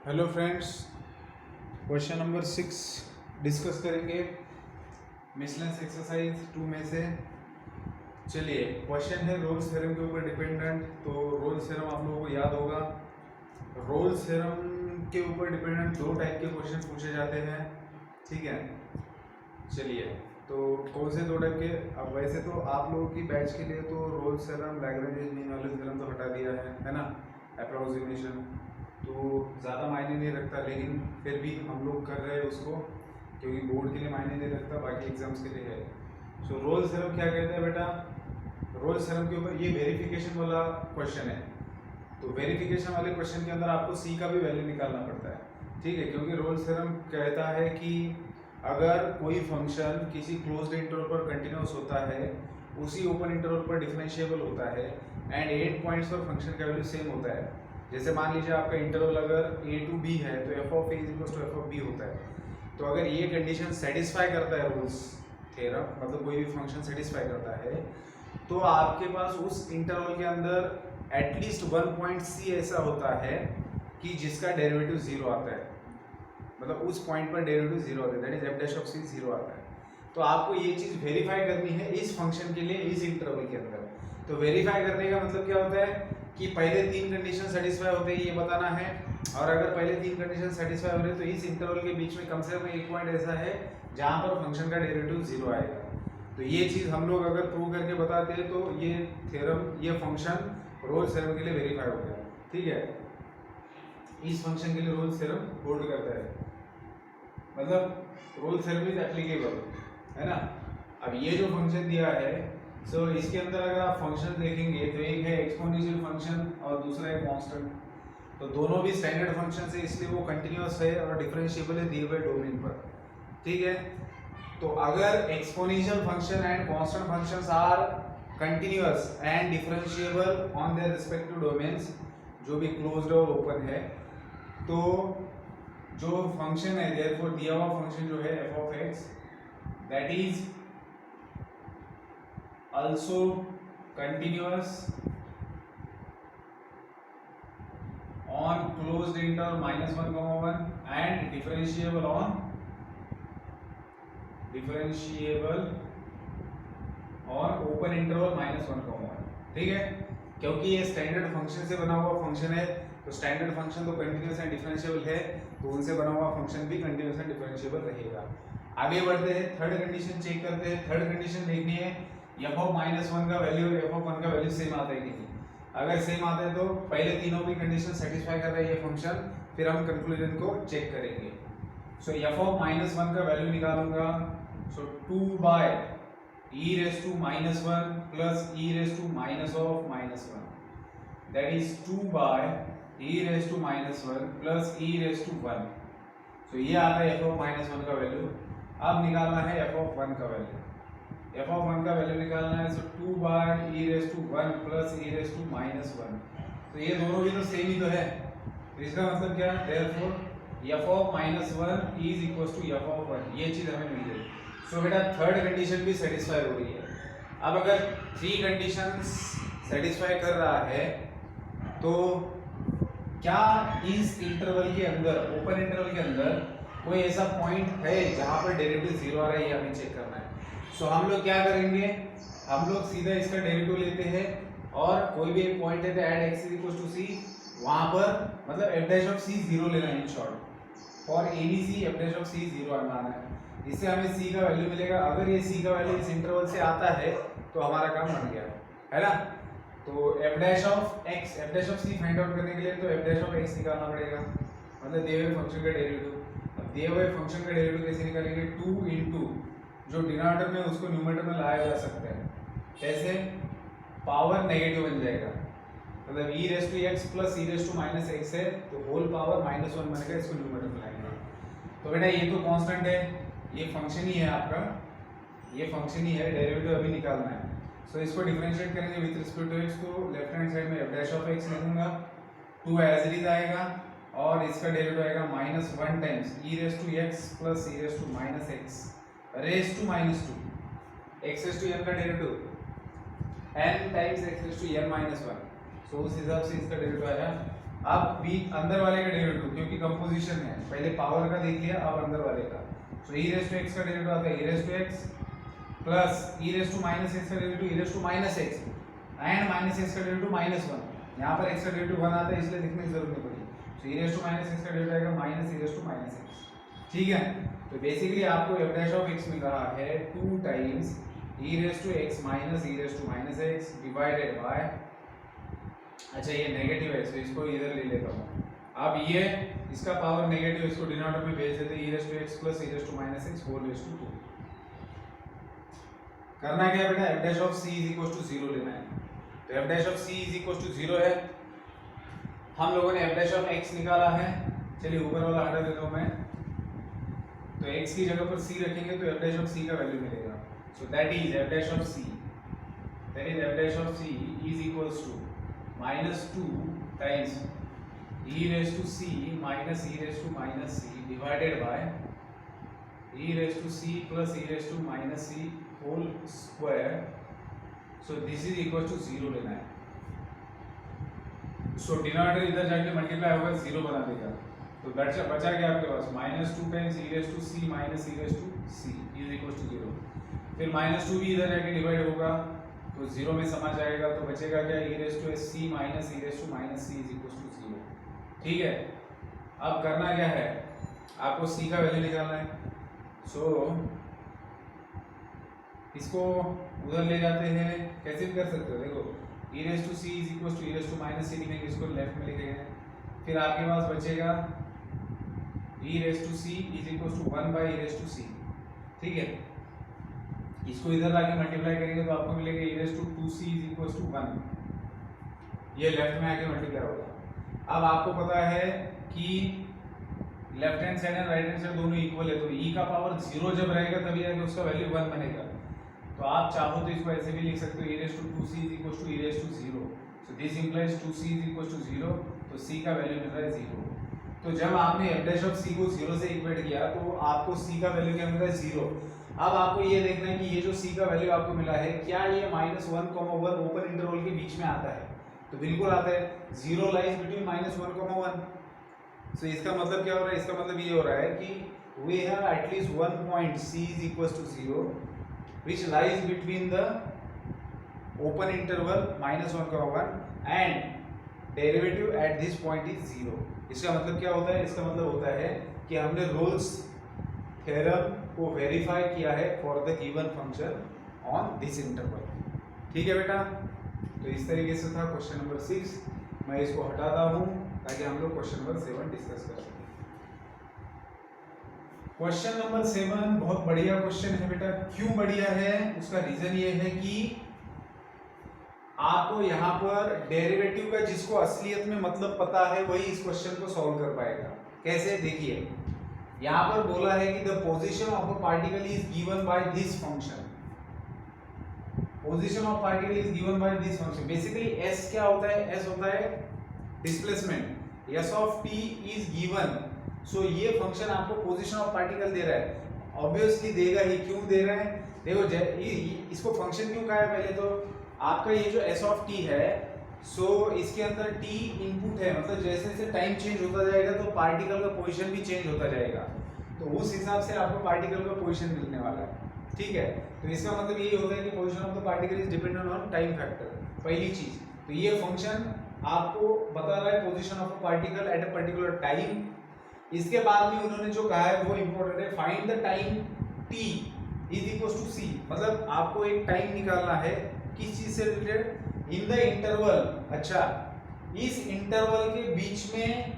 Hello friends, question number 6 discuss करेंगे miscellaneous exercise 2 में से। चलिए, क्वेश्चन है रोल्स थ्योरम के ऊपर डिपेंडेंट। तो रोल्स थ्योरम आप लोगों को याद होगा। रोल्स थ्योरम के ऊपर डिपेंडेंट दो टाइप के क्वेश्चन पूछे जाते हैं, ठीक है। चलिए, तो कौन से दो टाइप के? अब वैसे तो आप लोगों की बैच के लिए तो Rolle's theorem, Lagrange mean value theorem तो हटा दिया है ना, अप्रोक्सीमेशन तो ज़्यादा मायने नहीं रखता, लेकिन फिर भी हम लोग कर रहे हैं उसको क्योंकि बोर्ड के लिए मायने नहीं रखता, बाकी एग्जाम्स के लिए है। सो रोल्स थ्योरम क्या कहते हैं बेटा? रोल्स थ्योरम के ऊपर ये वेरिफिकेशन वाला क्वेश्चन है। तो वेरिफिकेशन वाले क्वेश्चन के अंदर आपको सी का भी वैल्यू निकालना पड़ता है, ठीक है। क्योंकि रोल्स थ्योरम कहता है कि अगर कोई फंक्शन किसी क्लोज्ड इंटरवल पर कंटिन्यूअस होता है, उसी ओपन इंटरवल पर डिफरेंशिएबल होता है एंड एंड पॉइंट्स पर फंक्शन का वैल्यू सेम होता है। जैसे मान लीजिए आपका इंटरवल अगर a टू b है तो f of a equals to f of b होता है। तो अगर ये कंडीशन सेटिस्फाई करता है रोल्स थ्योरम, मतलब कोई भी फंक्शन सेटिस्फाई करता है, तो आपके पास उस इंटरवल के अंदर एटलीस्ट वन पॉइंट c ऐसा होता है कि जिसका डेरिवेटिव जीरो आता है, मतलब उस पॉइंट पर डेरिवेटिव जीरो आता है, that is f dash of c zero आता है। तो आपको ये चीज़ वेरीफाई करनी है इस फंक्शन के लिए, इस इंटरवल के अंदर। तो वेरीफाई करने का मतलब क्या होता है कि पहले तीन कंडीशन सेटिस्फाई होते हैं ये बताना है, और अगर पहले तीन कंडीशन सेटिस्फाई हो रहे हैं तो इस इंटरवल के बीच में कम से कम एक पॉइंट ऐसा है जहां पर फंक्शन का डेरिवेटिव जीरो आएगा। तो ये चीज़ हम लोग अगर प्रूव करके बताते हैं तो ये थ्योरम, ये फंक्शन रोल्स थ्योरम के लिए वेरीफाई हो गया, ठीक है। इस फंक्शन के लिए रोल्स थ्योरम होल्ड करता है, मतलब रोल्स थ्योरम इज एप्लीकेबल, है ना। अब ये जो फंक्शन दिया है, सो इसके अंदर अगर आप फंक्शन देखेंगे तो एक है एक्सपोनेंशियल फंक्शन और दूसरा है कांस्टेंट। तो दोनों भी स्टैंडर्ड फंक्शन है, इसलिए वो कंटिन्यूअस है और डिफरेंशिएबल है दिए हुए डोमेन पर, ठीक है। तो अगर exponential function and constant functions are continuous and differentiable on their respective domains, जो भी क्लोज्ड और ओपन है, तो जो फंक्शन है देयरफॉर दिया हुआ फंक्शन जो है f of x, that is also continuous on closed interval minus 1 comma 1 and differentiable on open interval minus 1 comma 1, ठीक है। क्योंकि ये स्टैंडर्ड फंक्शन से बना हुआ फंक्शन है, तो स्टैंडर्ड फंक्शन तो कंटिन्यूअस एंड डिफरेंशिएबल है, तो उनसे बना हुआ फंक्शन भी कंटिन्यूअस एंड डिफरेंशिएबल रहेगा। आगे बढ़ते हैं, थर्ड कंडीशन चेक करते हैं। थर्ड कंडीशन देखनी है f ऑफ -1 का वैल्यू और f ऑफ 1 का वैल्यू सेम आता है कि नहीं। अगर सेम आता है तो पहले तीनों की कंडीशन सेटिस्फाई कर रहा है ये फंक्शन, फिर हम कंक्लूजन को चेक करेंगे। सो f ऑफ -1 का वैल्यू निकालूंगा, so 2 by e raise to -1 plus e raise to minus of -1, that is 2 by e raise to -1 plus e raise to 1। So ये आता है f ऑफ -1 का वैल्यू। अब निकालना है f ऑफ 1 का वैल्यू। f ऑफ 1 का वैल्यू निकालना है, so 2 by e raise to 1 plus e raise to -1। तो ये दोनों भी तो सेम ही तो है, तो इसका मतलब क्या है, therefore f of -1 is equals to f of 1, ये चीज हमें मिल गई। सो बेटा थर्ड कंडीशन भी सेटिस्फाई हो रही है। अब अगर थ्री कंडीशंस सेटिस्फाई कर रहा है तो क्या इस इंटरवल के अंदर, ओपन इंटरवल के अंदर कोई ऐसा पॉइंट है जहां पर डेरिवेटिव जीरो आ रहा है, ये हमें चेक करना है। सो हम लोग क्या करेंगे, हम लोग सीधा इसका डेरिवेटिव लेते हैं और कोई भी एक पॉइंट है तो at x equals to c, वहां पर मतलब f dash of c zero लेना है, in short for any c f dash of c zero आना है। इससे हमें c का वैल्यू मिलेगा। अगर ये c का वैल्यू इस इंटरवल से आता है तो हमारा काम बन गया, है ना। तो f dash of x, f dash of c find out करने के लिए तो f डैश ऑफ x निकालना पड़ेगा, मतलब दिए हुए फंक्शन का डेरिवेटिव। अब दिए हुए फंक्शन का डेरिवेटिव कैसे निकालेंगे, 2 इनटू जो डिनोमिनेटर में उसको न्यूमरेटर में लाया जा सकता है, कैसे, पावर नेगेटिव बन जाएगा, मतलब e raise to x plus e raise to -x है तो होल पावर -1 बनेगा, इसको न्यूमरेटर में लाएंगे। तो बेटा ये तो कांस्टेंट है, ये फंक्शन ही है आपका, ये फंक्शन ही है, डेरिवेटिव अभी निकालना है। सो इसको डिफरेंशिएट करेंगे विद रिस्पेक्ट टू x, तो लेफ्ट हैंड साइड में f डैश ऑफ x लिखूंगा, 2 एज इट इज आएगा और इसका डेरिवेटिव आएगा -1 times e raise to x plus e raise to -x raise to -2, x raise to n का derivative n times x raise to n -1। So उस हिसाब से इसका डेरिवेटिव आया अब बी अंदर वाले का डेरिवेटिव, क्योंकि कंपोजिशन है, पहले पावर का देख लिया, अब अंदर वाले का। So e raise to x का डेरिवेटिव आता है e raise to x plus e raise to minus x का derivative e raise to minus x and minus x का डेरिवेटिव माइनस 1। यहाँ पर x का डेरिवेटिव 1 आता है इसलिए लिखने की जरूरत नहीं पड़ी। So e raise to minus x का डेरिवेटिव आएगा minus e raise to minus x। ठीक है, तो बेसिकली आपको f डैश ऑफ x मिल रहा है 2 times e raise to x minus e raise to minus x divided by, अच्छा ये नेगेटिव है, सो इसको इधर ले लेता हूँ। अब ये इसका पावर नेगेटिव, इसको डिनोमिनेटर में भेज देते हैं e raise to x plus e raise to minus x whole raise to 2। करना क्या है बेटा, f dash of c is equal to 0 लेना है। तो f dash of c is equal to 0 है, हम लोगों ने f डैश ऑफ x निकाला है। चलिए ऊपर वाला हटा देता हूँ मैं, तो x की जगह पर c रखेंगे तो f डैश ऑफ c का वैल्यू मिलेगा। So that is f dash of c, that is f dash of c is equals to -2 times e raise to c minus e raise to minus c divided by e raise to c plus e raise to minus c whole square. So this is equal to 0 लेना है। सो denominator इधर जाके multiply होगा 0 बना देगा, तो बचा क्या आपके पास -2 times e raise to c minus e raise to c is equal to 0। फिर -2 भी इधर जाके डिवाइड होगा तो 0 में समा जाएगा, तो बचेगा क्या e raise to c minus e raise to minus c is equal to 0। ठीक है, अब करना क्या है, आपको c का वैल्यू निकालना है। सो इसको उधर ले जाते हैं, कैसे भी कर सकते हो, देखो e raise to c is equal to e raise to minus c लिखेंगे, इसको लेफ्ट में लिखेंगे। फिर आपके पास बचेगा e raise to c is equal to 1 by e raise to c। ठीक है, इसको इधर लाके मल्टीप्लाई करेंगे तो आपको मिलेगा e raise to 2c is equal to 1, ये लेफ्ट में आके मल्टीप्लाई होगा। अब आपको पता है कि left hand side and right hand side दोनों इक्वल है, तो e का पावर 0 जब रहेगा तभी आगे उसका वैल्यू 1 बनेगा। तो आप चाहो तो इसको ऐसे भी लिख सकते हो e raise to 2c is equal to e raise to 0। So this implies 2c is equal to 0, तो c का वैल्यू मिल रहा है 0। तो जब आपने f डैश ऑफ c को 0 से इक्वेट किया तो आपको c का वैल्यू क्या मिल रहा है 0। अब आपको ये देखना है कि ये जो c का वैल्यू आपको मिला है क्या ये -1,1 ओपन इंटरवल के बीच में आता है, तो बिल्कुल आता है। 0 लाइज बिटवीन -1,1। सो इसका मतलब क्या हो रहा है, इसका मतलब ये हो रहा है कि we have at least one point c is equal to 0 which lies between the open interval -1,1 and derivative at this point is 0। इसका मतलब क्या होता है, इसका मतलब होता है कि हमने रोल्स थ्योरम को वेरीफाई किया है for the given function on this interval. ठीक है बेटा, तो इस तरीके से था क्वेश्चन नंबर 6। मैं इसको हटाता हूँ ताकि हम लोग क्वेश्चन नंबर 7 डिस्कस कर सकें। क्वेश्चन नंबर 7 बहुत बढ़िया क्वेश्चन है बेटा। क्यों बढ़िया है, उसका रीजन ये है कि आपको यहाँ पर डेरिवेटिव का जिसको असलियत में मतलब पता है वही इस क्वेश्चन को सॉल्व कर पाएगा। कैसे, देखिए यहाँ पर बोला है कि the position of a particle is given by this function. Position of particle is given by this function. Basically s क्या होता है, एस होता है displacement. S of t is given, so ये फंक्शन आपको पोजीशन ऑफ पार्टिकल दे रहा है। Obviously देगा ही, क्यों दे रहा है, देखो इसको फंक्शन क्यों कहा है, पहले तो आपका ये जो एस ऑफ टी है, सो इसके अंदर टी इनपुट है, मतलब जैसे जैसे टाइम चेंज होता जाएगा तो पार्टिकल का पोजीशन भी चेंज होता जाएगा, तो उस हिसाब से आपको पार्टिकल का पोजीशन मिलने वाला है। ठीक है, तो इसका मतलब यही होता है कि position of the particle is dependent on time factor, पहली चीज। तो ये फंक्शन आपको बता रहा है position of a particle at a particular time. इसके बाद में उन्होंने जो कहा है वो इंपॉर्टेंट है, find the time t is equal to c, मतलब आपको एक टाइम निकालना है किस चीज से रिलेटेड, इन द इंटरवल। अच्छा, इस इंटरवल के बीच में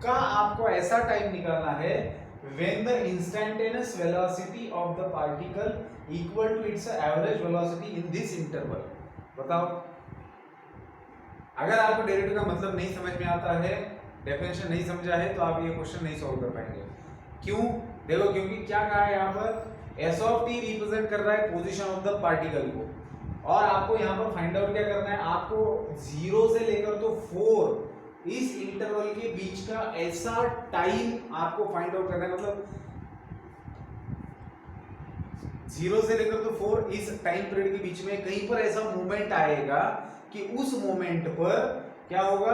का आपको ऐसा टाइम निकालना है when the instantaneous velocity of the particle equal to its average velocity in this interval। बताओ, अगर आपको डेरिवेटिव का मतलब नहीं समझ में आता है, डेफिनेशन नहीं समझा है, तो आप ये क्वेश्चन नहीं सॉल्व कर पाएंगे। क्यों, देखो क्योंकि क्या कहा है यहाँ पर, एस ऑफ टी रिप्रेजेंट कर रहा है पोजीशन ऑफ द पार्टिकल को, और आपको यहाँ पर फाइंड आउट क्या करना है, आपको 0 से लेकर तो 4 इस इंटरवल के बीच का ऐसा टाइम आपको फाइंड आउट करना है। मतलब 0 से लेकर तो 4 इस टाइम पीरियड के बीच में कहीं पर ऐसा मोमेंट आएगा कि उस मोमेंट पर क्या होगा,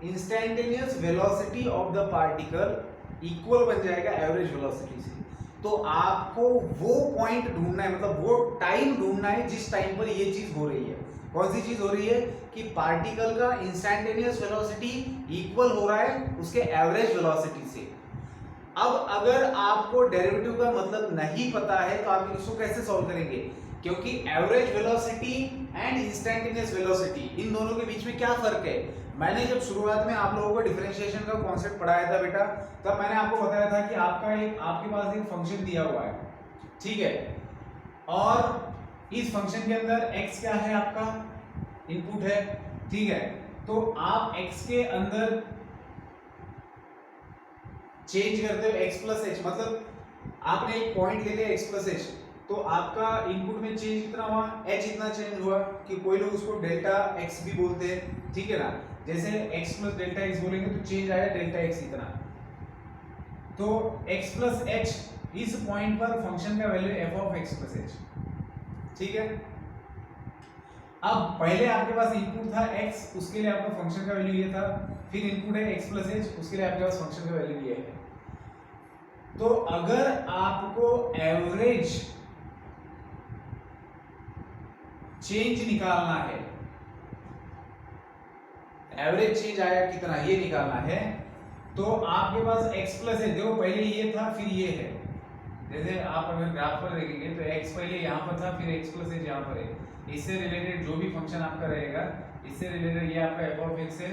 instantaneous velocity of the particle equal बन जाएगा एवरेज वेलोसिटी से। तो आपको वो पॉइंट ढूंढना है, मतलब वो टाइम ढूंढना है जिस टाइम पर ये चीज हो रही है। कौन सी चीज हो रही है कि पार्टिकल का इंस्टैंटेनियस वेलोसिटी इक्वल हो रहा है उसके एवरेज वेलोसिटी से। अब अगर आपको डेरिवेटिव का मतलब नहीं पता है तो आप इसको कैसे सॉल्व करेंगे, क्योंकि average velocity and instantaneous velocity इन दोनों के बीच में क्या फर्क है। मैंने जब शुरुआत में आप लोगों को डिफरेंशिएशन का कॉन्सेप्ट पढ़ाया था बेटा, तब मैंने आपको बताया था कि आपके पास एक फंक्शन दिया हुआ है, ठीक है, और इस फंक्शन के अंदर x क्या है, आपका इनपुट है, ठीक है। तो आप x के अंदर चेंज करते हो x प्लस एच, मतलब आपने एक पॉइंट ले लिया x प्लस एच, तो आपका इनपुट में चेंज कितना हुआ, h इतना चेंज हुआ कि कोई लोग उसको डेल्टा x भी बोलते हैं, ठीक है ना। जैसे x प्लस डेल्टा x बोलेंगे तो चेंज आया डेल्टा x इतना। तो x प्लस h इस पॉइंट पर फंक्शन का value f of x plus h, ठीक है। अब पहले आपके पास इनपुट था x, उसके लिए आपका फंक्शन का वैल्यू ये था, फिर इनपुट है x प्लस h, उसके लिए आपके पास फंक्शन का वैल्यू ये है। तो अगर आपको एवरेज चेंज निकालना है, एवरेज चेंज आया कितना ये निकालना है, तो आपके पास x प्लस है, देखो पहले ये था फिर ये है। जैसे आप अगर ग्राफ पर देखेंगे तो x पहले यहाँ पर था फिर x प्लस h यहाँ पर है। इससे रिलेटेड जो भी फंक्शन आपका रहेगा, इससे रिलेटेड ये आपका f ऑफ x है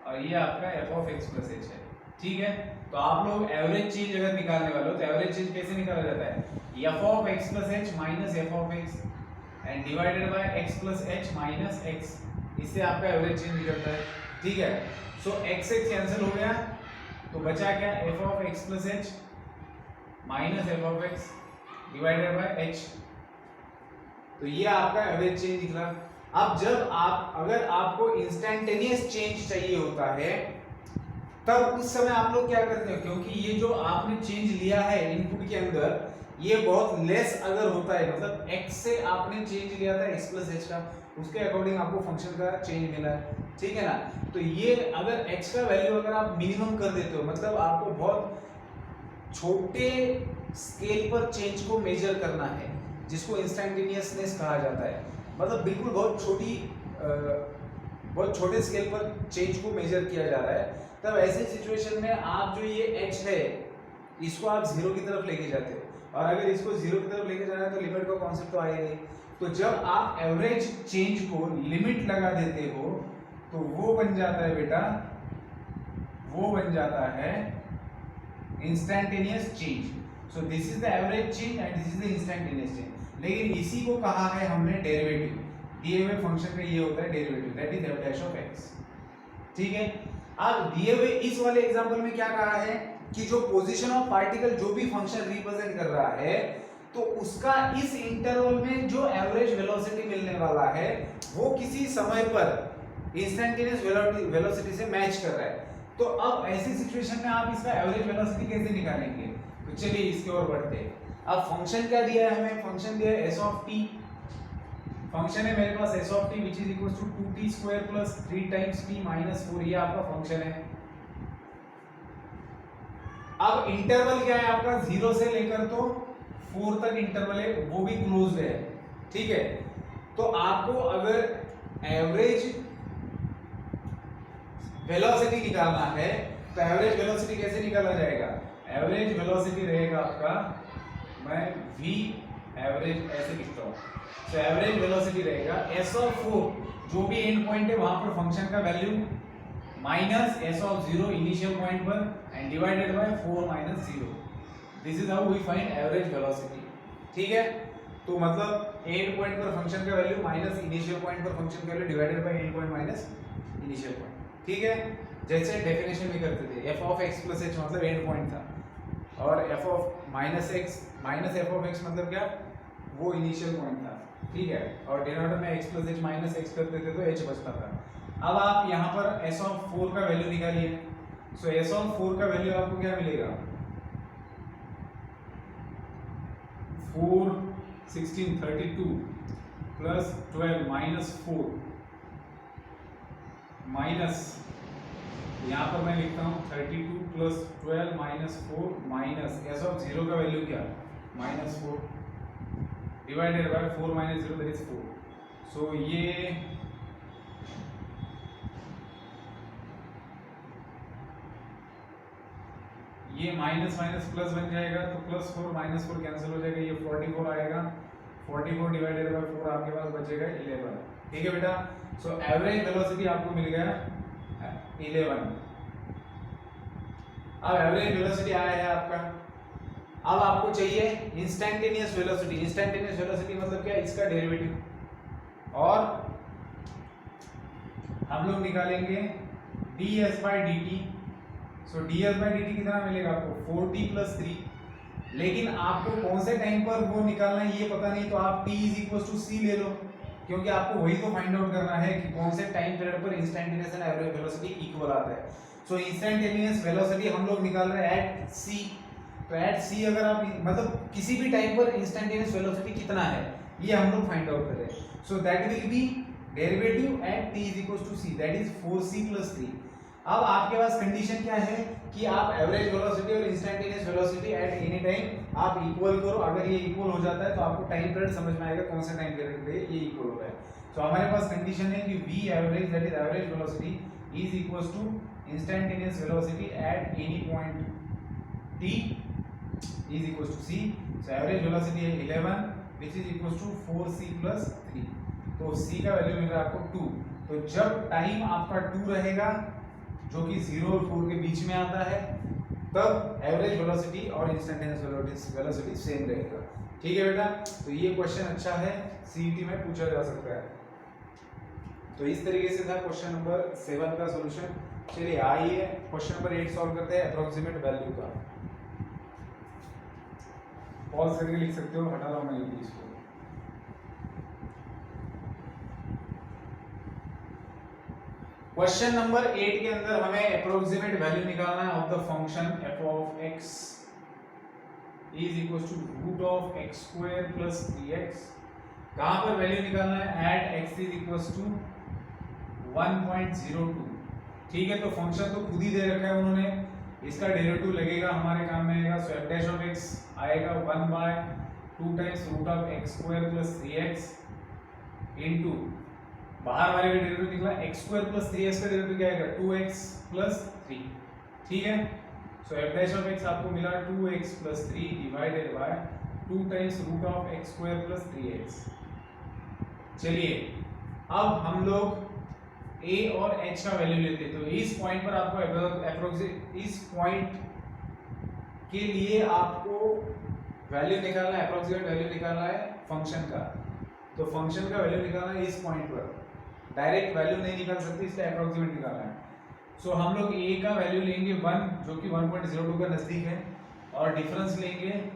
और ये आपका f of x plus h है, ठीक है। तो आप लोग एवरेज चेंज अगर निकालने वाले हो तो एवरेज चेंज कैसे निकाला जाता है, f of x plus h minus f of x and divided bye x plus h minus x, इससे आपका एवरेज चेंज निकलता है, ठीक है। सो x x कैंसिल हो गया तो बचा क्या, f of x plus h minus f of x divided bye h, तो ये आपका एवरेज चेंज निकला। अब जब अगर आपको इंस्टैंटेनियस चेंज चाहिए होता है तब उस समय आप लोग क्या करते हो, क्योंकि ये जो आपने चेंज लिया है इनपुट के अंदर ये बहुत लेस अगर होता है, मतलब x से आपने चेंज लिया था x प्लस h का, उसके अकॉर्डिंग आपको फंक्शन का चेंज मिला है, ठीक है ना। तो ये अगर x का वैल्यू अगर आप मिनिमम कर देते हो, मतलब आपको बहुत छोटे स्केल पर चेंज को मेजर करना है जिसको इंस्टैंटेनियसनेस कहा जाता है, मतलब बिल्कुल बहुत छोटे स्केल पर चेंज को मेजर किया जा रहा है, तब ऐसे सिचुएशन में आप जो ये h है इसको आप जीरो की तरफ लेके जाते हो, और अगर इसको जीरो की तरफ लेके जाना है तो लिमिट का कॉन्सेप्ट तो आएगा ही। तो जब आप एवरेज चेंज को लिमिट लगा देते हो तो वो बन जाता है बेटा, वो बन जाता है instantaneous change. So this is the average change and this is the instantaneous change. लेकिन इसी को कहा है हमने डेरिवेटिव, दिए हुए फंक्शन का ये होता है derivative, that is f dash of x, ठीक है। अब दिए हुए इस वाले एग्जांपल में क्या कहा है कि जो पोजीशन ऑफ पार्टिकल जो भी फंक्शन रिप्रेजेंट कर रहा है तो उसका इस इंटरवल में जो एवरेज वेलोसिटी मिलने वाला है वो किसी समय पर इंस्टैंटेनियस वेलोसिटी से मैच कर रहा है। तो अब ऐसी सिचुएशन में आप इसका एवरेज वेलोसिटी कैसे निकालेंगे, तो चलिए इसकी ओर बढ़ते हैं। अब फंक्शन क्या दिया है हमें, फंक्शन दिया है s ऑफ t, फंक्शन है मेरे पास s of t which is equals to 2t square plus 3 times t minus 4, ये आपका फंक्शन है। अब इंटरवल क्या है आपका, 0 से लेकर तो 4 तक इंटरवल है, वो भी क्लोज्ड है, ठीक है। तो आपको अगर एवरेज वेलोसिटी निकालना है तो एवरेज वेलोसिटी कैसे निकाला जाएगा, एवरेज वेलोसिटी रहेगा आपका, मैं v एवरेज ऐसे लिखता हूँ, तो एवरेज वेलोसिटी रहेगा s ऑफ 4 जो भी एंड पॉइंट है वहां पर फंक्शन का value minus s of 0 initial point पर and divided by 4 minus 0, this is how we find average velocity, ठीक है। तो मतलब एंड पॉइंट पर फंक्शन का वैल्यू माइनस इनिशियल पॉइंट पर फंक्शन का value divided by end point minus initial point, ठीक है। जैसे डेफिनेशन में करते थे f of x plus h मतलब एंड पॉइंट था, और f of minus x minus f of x मतलब क्या, वो इनिशियल पॉइंट था, ठीक है। और डिनोमिनेटर में x plus h minus x करते थे तो h बचता था। अब आप यहाँ पर s ऑफ 4 का वैल्यू निकालिए, सो s ऑफ 4 का वैल्यू आपको क्या मिलेगा, 4 16 32 प्लस 12 माइनस 4 माइनस यहाँ पर मैं लिखता हूँ 32 plus 12 minus 4 minus S of 0 का वैल्यू क्या, -4 divided by 4 minus 0 that is 4। सो ये माइनस माइनस प्लस बन जाएगा, तो +4 -4 कैंसिल हो जाएगा, ये 44 आएगा, 44 डिवाइडेड बाय 4 आपके पास बचेगा 11। ठीक है बेटा। सो एवरेज वेलोसिटी आपको मिल गया 11। अब एवरेज वेलोसिटी आया है आपका। अब आपको चाहिए इंस्टैन्टेनियस वेलोसिटी। इंस्टैन्टेनियस वेलोसिटी मतलब क्या, इसका डेरिवेटिव, और हम लोग निकालेंगे ds/dt। सो ds/dt कितना मिलेगा आपको, 4t + 3। लेकिन आपको कौन से टाइम पर वो निकालना है ये पता नहीं, तो आप t = c ले लो, क्योंकि आपको वही तो फाइंड आउट करना है कि कौन से टाइम पीरियड पर instantaneous and average velocity equal आता है। सो इंस्टैन्टेनियस वेलोसिटी हम लोग निकाल रहे हैं एट c। तो एट c अगर आप मतलब किसी भी टाइम पर इंस्टैन्टेनियस वेलोसिटी कितना है ये हम लोग फाइंड आउट कर रहे हैं। So that will be derivative eight t = c, that is 4c + 3। अब आपके पास कंडीशन क्या है कि आप एवरेज वेलोसिटी और instantaneous velocity at any time आप इक्वल करो। अगर ये इक्वल हो जाता है तो आपको टाइम पीरियड समझ में आएगा कौन सा टाइम पीरियड पे ये इक्वल हो रहा है। तो हमारे पास कंडीशन है कि v average that is average velocity is equals to instantaneous velocity at any point t is equals to c। So average velocity है 11 which is equals to 4c + 3। तो c का वैल्यू मिल रहा है आपको 2। तो जब टाइम आपका 2 रहेगा जो कि 0 और 4 के बीच में आता है, तब एवरेज वेलोसिटी और इंस्टैन्टेनियस वेलोसिटी सेम रहेगा। ठीक है बेटा। तो ये क्वेश्चन अच्छा है, सीईटी में पूछा जा सकता है। तो इस तरीके से था क्वेश्चन नंबर 7 का सॉल्यूशन। चलिए आइए क्वेश्चन नंबर 8 सॉल्व करते हैं अप्रोक्सीमेट वैल्यू का। पॉज करके लिख सकते हो, हटा लो मैं ये इसको। क्वेश्चन नंबर 8 के अंदर हमें अप्रोक्सीमेट वैल्यू निकालना है of the function f of x is equals to √(x²) + 3x। कहां पर वैल्यू निकालना है, at x is equals to 1.02। ठीक है। तो फंक्शन तो खुद ही दे रखा है उन्होंने, इसका डेरिवेटिव लगेगा हमारे काम में आएगा। सो f' of x आएगा 1/2 टाइम्स √(x² + 3x) इनटू बाहर वाले का डेरिवेटिव निकला x² + 3x का डेरिवेटिव क्या आएगा 2x + 3। ठीक है। सो f' of x आपको मिला 2x + 3 divided by 2 times √(x² + 3x। चलिए अब हम लोग a और h का वैल्यू लेते हैं। तो इस पॉइंट पर आपको इस पॉइंट के लिए आपको वैल्यू निकालना है, अप्रोक्सीमेट वैल्यू निकालना है फंक्शन का। तो फंक्शन का वैल्यू निकालना है इस पॉइंट पर, डायरेक्ट वैल्यू नहीं निकाल सकते, इसलिए अप्रोक्सीमेट निकालना है। सो हम लोग a का वैल्यू लेंगे 1 जो कि 1.02 का नजदीक है, और डिफरेंस लेंगे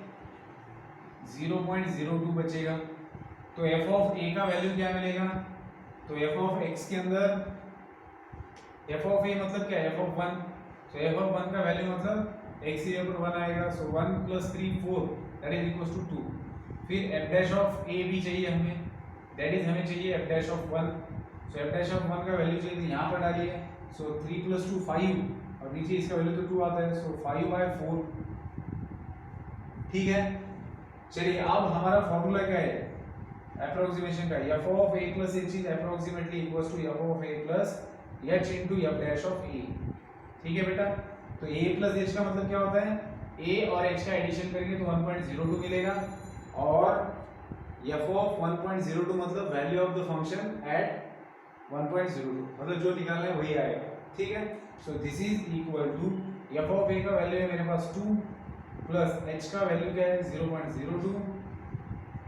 0.02 बचेगा। तो f ऑफ a का वैल्यू क्या मिलेगा, तो f ऑफ x के अंदर f ऑफ a मतलब क्या है, f ऑफ 1। तो f ऑफ 1 का वैल्यू मतलब x की जगह पर 1 आएगा। सो 1 + 3 4 दैट इज इक्वल्स टू 2। फिर f' ऑफ a भी चाहिए हमें, दैट इज हमें चाहिए f' of 1। So f' of 1 का वैल्यू चाहिए तो यहाँ पर डालिए। सो 3 + 2 5, और नीचे इसका वैल्यू तो 2 आता है। सो 5/4। ठीक है। चलिए अब हमारा फॉर्मूला क्या है अप्रोक्सीमेशन का, f of a + h is approximately equals to f of a plus h into f' of a। ठीक है बेटा। तो a + h का मतलब क्या होता है, a और h का एडिशन करेंगे तो 1.02 मिलेगा, और f of 1.02 मतलब value of the function at 1.02, मतलब जो निकालना है वही आएगा। ठीक है। So this is equal to f of a का वैल्यू है मेरे पास 2 प्लस h का वैल्यू क्या है 0.02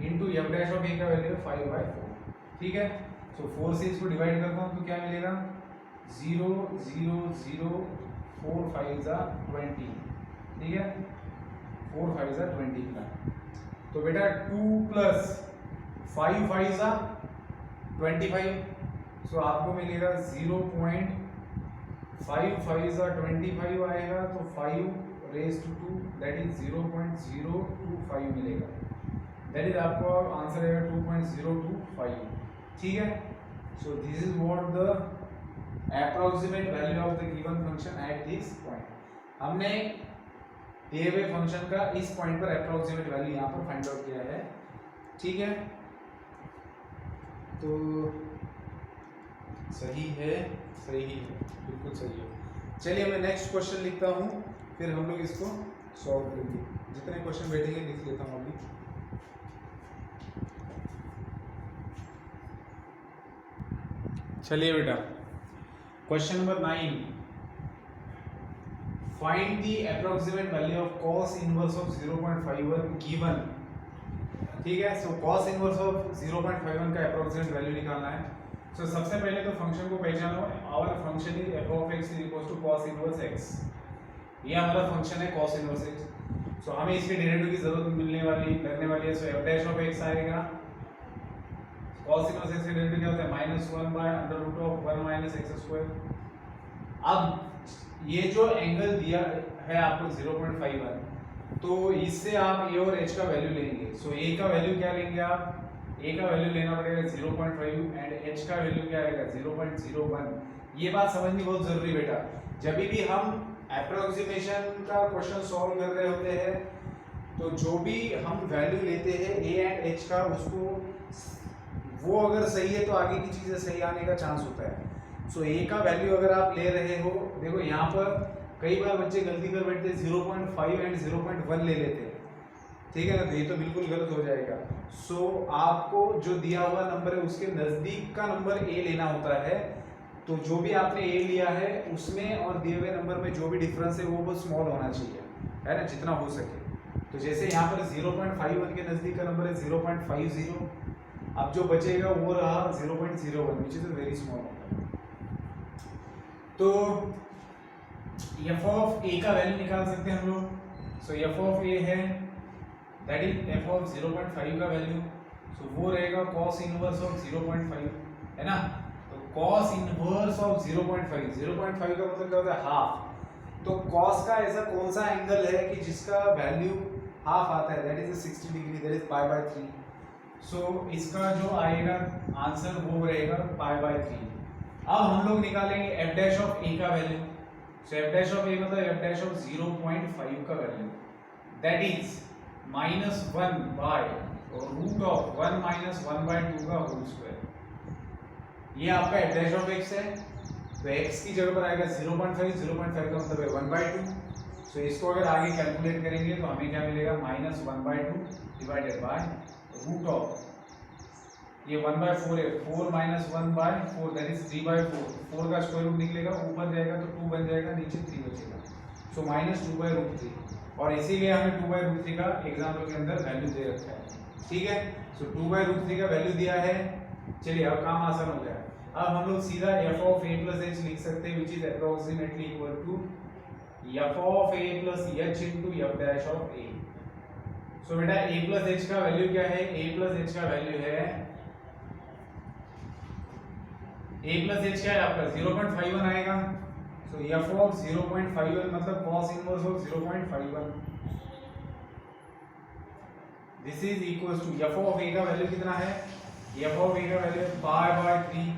इनटू f' ऑफ a का वैल्यू है 5/4। ठीक है। सो 4 से इसको डिवाइड करता हूं तो क्या मिलेगा 0 0 0 4 5 20। ठीक है। 4 5 20 का, तो बेटा 2 + 5 5 25। सो आपको मिलेगा 0.55 25 आएगा, तो 5^2 दैट इज 0.025 मिलेगा। दैट इज आपको आंसर आएगा 2.025। ठीक है। So this is what the approximate value of the given function at this point. हमने दिए हुए फंक्शन का इस पॉइंट पर अप्रोक्सीमेट वैल्यू यहाँ पर फाइंड आउट किया है, ठीक है। तो सही है, सही है, बिल्कुल सही है। चलिए मैं नेक्स्ट क्वेश्चन लिखता हूँ, फिर हम लोग इसको सॉल्व करेंगे। जितने क्वेश्चन बैठेंगे लिख लेता हूँ अभी। चलिए बेटा, question number 9, find the approximate value of cos inverse of 0.51 given, ठीक है। सो cos इनवर्स ऑफ 0.51 का अप्रोक्सीमेट वैल्यू निकालना है। सो सबसे पहले तो फंक्शन को पहचानो, our function is f of x is equals to cos inverse x। ये हमारा फंक्शन है cos इनवर्स x। सो हमें इसके डेरिवेटिव की जरूरत लगने वाली है। So f dash of x आएगा, cos इनवर्स x का डेरिवेटिव क्या होता है -1 by under root of 1 minus x square. अब ये जो एंगल दिया है आपको 0.51, तो इससे आप a और h का वैल्यू लेंगे। सो a का वैल्यू क्या लेंगे आप, a का वैल्यू लेना पड़ेगा 0.5 एंड h का वैल्यू क्या आएगा 0.01। ये बात समझनी बहुत जरूरी बेटा। जब भी हम अप्रोक्सीमेशन का क्वेश्चन सॉल्व कर रहे होते हैं, तो जो भी हम वैल्यू लेते हैं a एंड h का, उसको वो अगर सही है तो आगे की चीजें सही आने का चांस होता है। सो a का वैल्यू अगर आप ले रहे हो, देखो यहाँ पर कई बार बच्चे गलती कर बैठते हैं 0.5 एंड 0.1 ले लेते हैं, ठीक है ना। तो ये तो बिल्कुल गलत हो जाएगा। सो आपको जो दिया हुआ नंबर है उसके नजदीक का नंबर a लेना होता है। तो जो भी आपने a लिया है उसमें और दिए हुए नंबर में जो भी डिफरेंस है वो बहुत स्मॉल होना चाहिए, है ना, जितना हो सके। तो जैसे यहाँ पर 0.51 के नजदीक का नंबर है 0.50, अब जो बचेगा वो रहा 0.01 विच इज वेरी स्मॉल। तो f ऑफ a का वैल्यू निकाल सकते हैं हम लोग। सो f ऑफ a है दैट इज f ऑफ 0.5 का वैल्यू। सो वो रहेगा cos इनवर्स ऑफ 0.5, है ना। तो cos इनवर्स ऑफ 0.5, 0.5 का मतलब क्या होता है हाफ। तो cos का ऐसा कौन सा एंगल है कि जिसका वैल्यू हाफ आता है, that is 60 degree, that is π/3। So इसका जो आएगा आंसर वो रहेगा π/3। अब हम लोग निकालेंगे f डैश ऑफ a का value. So f dash of a मतलब f डैश ऑफ 0.5 का value, that is -1 by root of 1 minus 1/2 का होल स्क्वायर। ये आपका f डैश ऑफ x है। तो x की जगह पर आएगा 0.5, 0.5 का मतलब है 1/2। सो इसको अगर आगे कैलकुलेट करेंगे तो हमें क्या मिलेगा -1/2 डिवाइडेड बाय रूट ऑफ, ये 1/4 है, 4 माइनस 1/4 दैट इज 3/4। 4 का स्क्वायर रूट निकलेगा, ऊपर जाएगा तो 2 बन जाएगा, नीचे 3 बचेगा। सो -2/√3। और इसीलिए हमें 2/√3 का एग्जाम्पल के अंदर वैल्यू दे रखा है, ठीक है। सो 2/√3 का वैल्यू दिया है। चलिए अब काम आसान हो गया। अब हम लोग सीधा f of a plus h लिख सकते हैं, which is approximately equal to f of a plus h into f dash of a। So बेटा a प्लस h का वैल्यू क्या है, a प्लस h का वैल्यू है, a प्लस h क्या है आपका 0.51 आएगा। सो f ऑफ 0.51 मतलब cos inverse of 0.51, this is equal to f of a का वैल्यू कितना है, f ऑफ a का वैल्यू है π/3,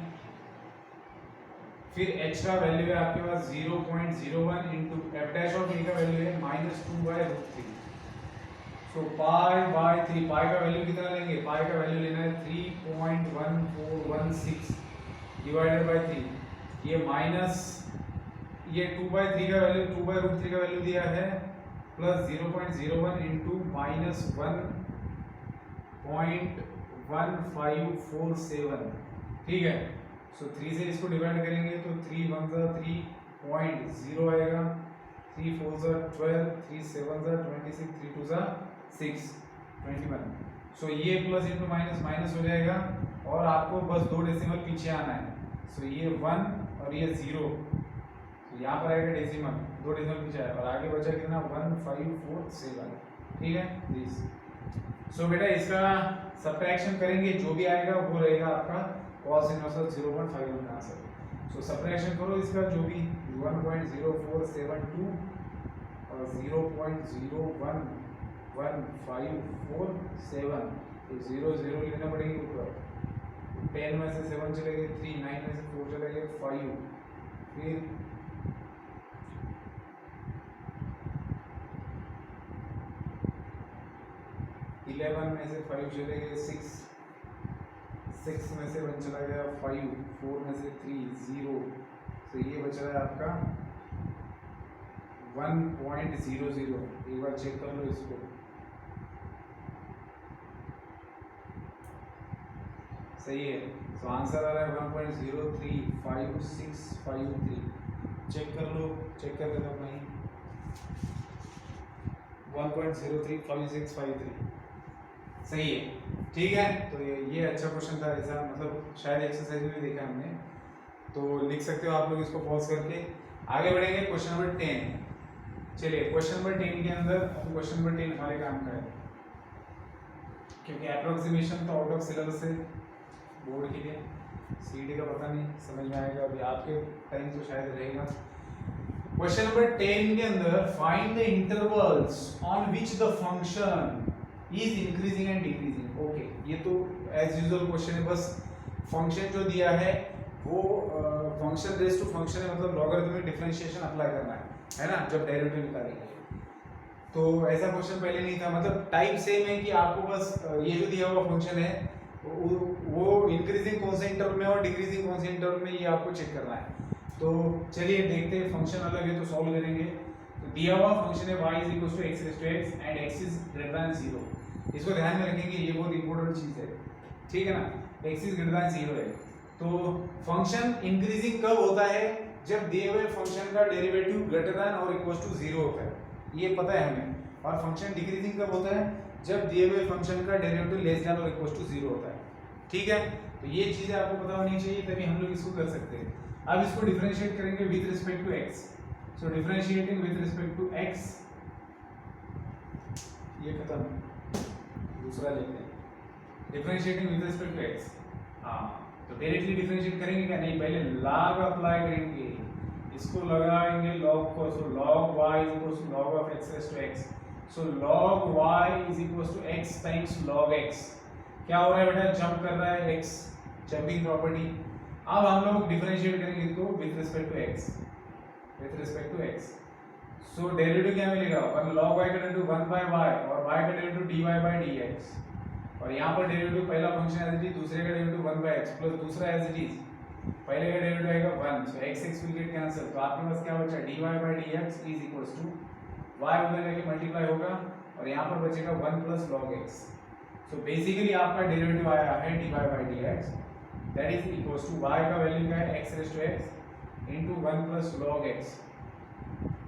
फिर h का वैल्यू है आपके पास 0.01 into f dash of a का वैल्यू है -2/√3। सो π/3, पाई का वैल्यू कितना लेंगे, पाई का वैल्यू लेना है 3.1416 डिवाइडेड बाय 3। ये माइनस ये 2/3 का वैल्यू 2/√3 का वैल्यू दिया है प्लस 0.01 इंटू -1.1547, ठीक है। सो 3 से इसको डिवाइड करेंगे तो 3 1 3.0 आएगा, 3 4 12, 3 7 26, 3 2 6 21। सो ये प्लस इंटू माइनस माइनस हो जाएगा और आपको बस 2 डेसिमल पीछे आना है। सो ये 1 और ये 0, तो यहाँ पर आएगा डेसिमल, 2 डेसिमल पीछे आया और आगे बचा कितना 1547, ठीक है प्लीज। सो बेटा इसका सब्ट्रैक्शन करेंगे, जो भी आएगा वो रहेगा आपका cos इनवर्स ऑफ 0.51 का आंसर। सो सब्ट्रैक्शन करो इसका, जो भी 1.0472 और 0.011547, तो 0 0 लेना पड़ेगी ऊपर, 10 में से 7 चले गए 3, 9 में से 4 चले गए 5, फिर 11 में से 5 चले गए 6 में से 1 चला गया 5, 4 में से 3 0, तो ये बच रहा है आपका 1.00। एक बार चेक कर लो इसको, सही है। तो आंसर आ रहा है 1.035653। चेक कर लो, चेक कर देना नहीं, 1.035653 सही है। ठीक है, तो ये अच्छा क्वेश्चन था, ऐसा मतलब शायद एक्सरसाइज में भी देखा हमने, तो लिख सकते हो आप लोग इसको पॉज करके। आगे बढ़ेंगे क्वेश्चन नंबर 10। चलिए क्वेश्चन नंबर 10 के अंदर, क्वेश्चन नंबर 10 हमारे काम का है, क्योंकि अप्रोक्सीमेशन तो आउट ऑफ सिलेबस है बोर्ड के लिए, सीडी का पता नहीं समझ में आएगा, अभी आपके टाइम तो शायद रहेगा। क्वेश्चन नंबर 10 के अंदर find the intervals on which the function is increasing and decreasing. Okay, ये तो एज यूजुअल क्वेश्चन है, बस फंक्शन जो दिया है वो फंक्शन रेज टू फंक्शन है, मतलब लॉगरिथमिक डिफरेंशिएशन अप्लाई करना है ना, जब डेरिवेटिव निकालेंगे। तो ऐसा क्वेश्चन पहले नहीं था, मतलब टाइप सेम है कि आपको बस ये जो दिया हुआ फंक्शन है वो इंक्रीजिंग कौन से इंटरवल में और डिक्रीजिंग कौन से इंटरवल में, ये आपको चेक करना है। तो चलिए देखते हैं, फंक्शन अलग है तो सॉल्व करेंगे। तो दिया हुआ फंक्शन है y = x and x is greater then 0। इसको ध्यान में रखेंगे, ये बहुत इंपॉर्टेंट चीज है, ठीक है ना, x इज ग्रेटर देन 0 है। तो फंक्शन इंक्रीजिंग कब होता है, जब दिए हुए फंक्शन का डेरिवेटिव ग्रेटर देन और इक्वल टू 0 होता है, ये पता है हमें। और फंक्शन डिक्रीजिंग कब होता है, जब दिए हुए फंक्शन का डेरिवेटिव लेस देन और इक्वल टू 0 होता है, ठीक है। तो ये चीजें आपको पता होनी चाहिए, तभी हम लोग इसको कर सकते हैं। अब इसको डिफरेंशिएट करेंगे with respect to x। So differentiating with respect to x, ये खत्म, दूसरा लेते हैं differentiating with respect to x। हाँ, तो डायरेक्टली डिफरेंशिएट करेंगे क्या, नहीं, पहले log अप्लाई करेंगे, इसको लगाएंगे log को, सो log y = log of x raised to x। So log y = x times log x। क्या हो रहा है बेटा, जंप कर रहा है x, जंपिंग प्रॉपर्टी। अब हम लोग डिफरेंशिएट करेंगे इसको with respect to x, with respect to x। So derivative क्या मिलेगा, 1 log y का डेरिवेटिव 1 by y और y का डेरिवेटिव dy by dx, और यहाँ पर डेरिवेटिव पहला फंक्शन एज इट इज, दूसरे का डेरिवेटिव 1 by x प्लस दूसरा एज इट इज, पहले का डेरिवेटिव आएगा 1, so x will get cancel, तो आपके पास क्या बचा, dy by dx is equals to y उधर लेके मल्टीप्लाई होगा और यहाँ पर बचेगा 1 plus log x। So basically आपका डेरिवेटिव आया है dy by dx, that is equals to y का वैल्यू क्या है, x raised to x into 1 plus log x,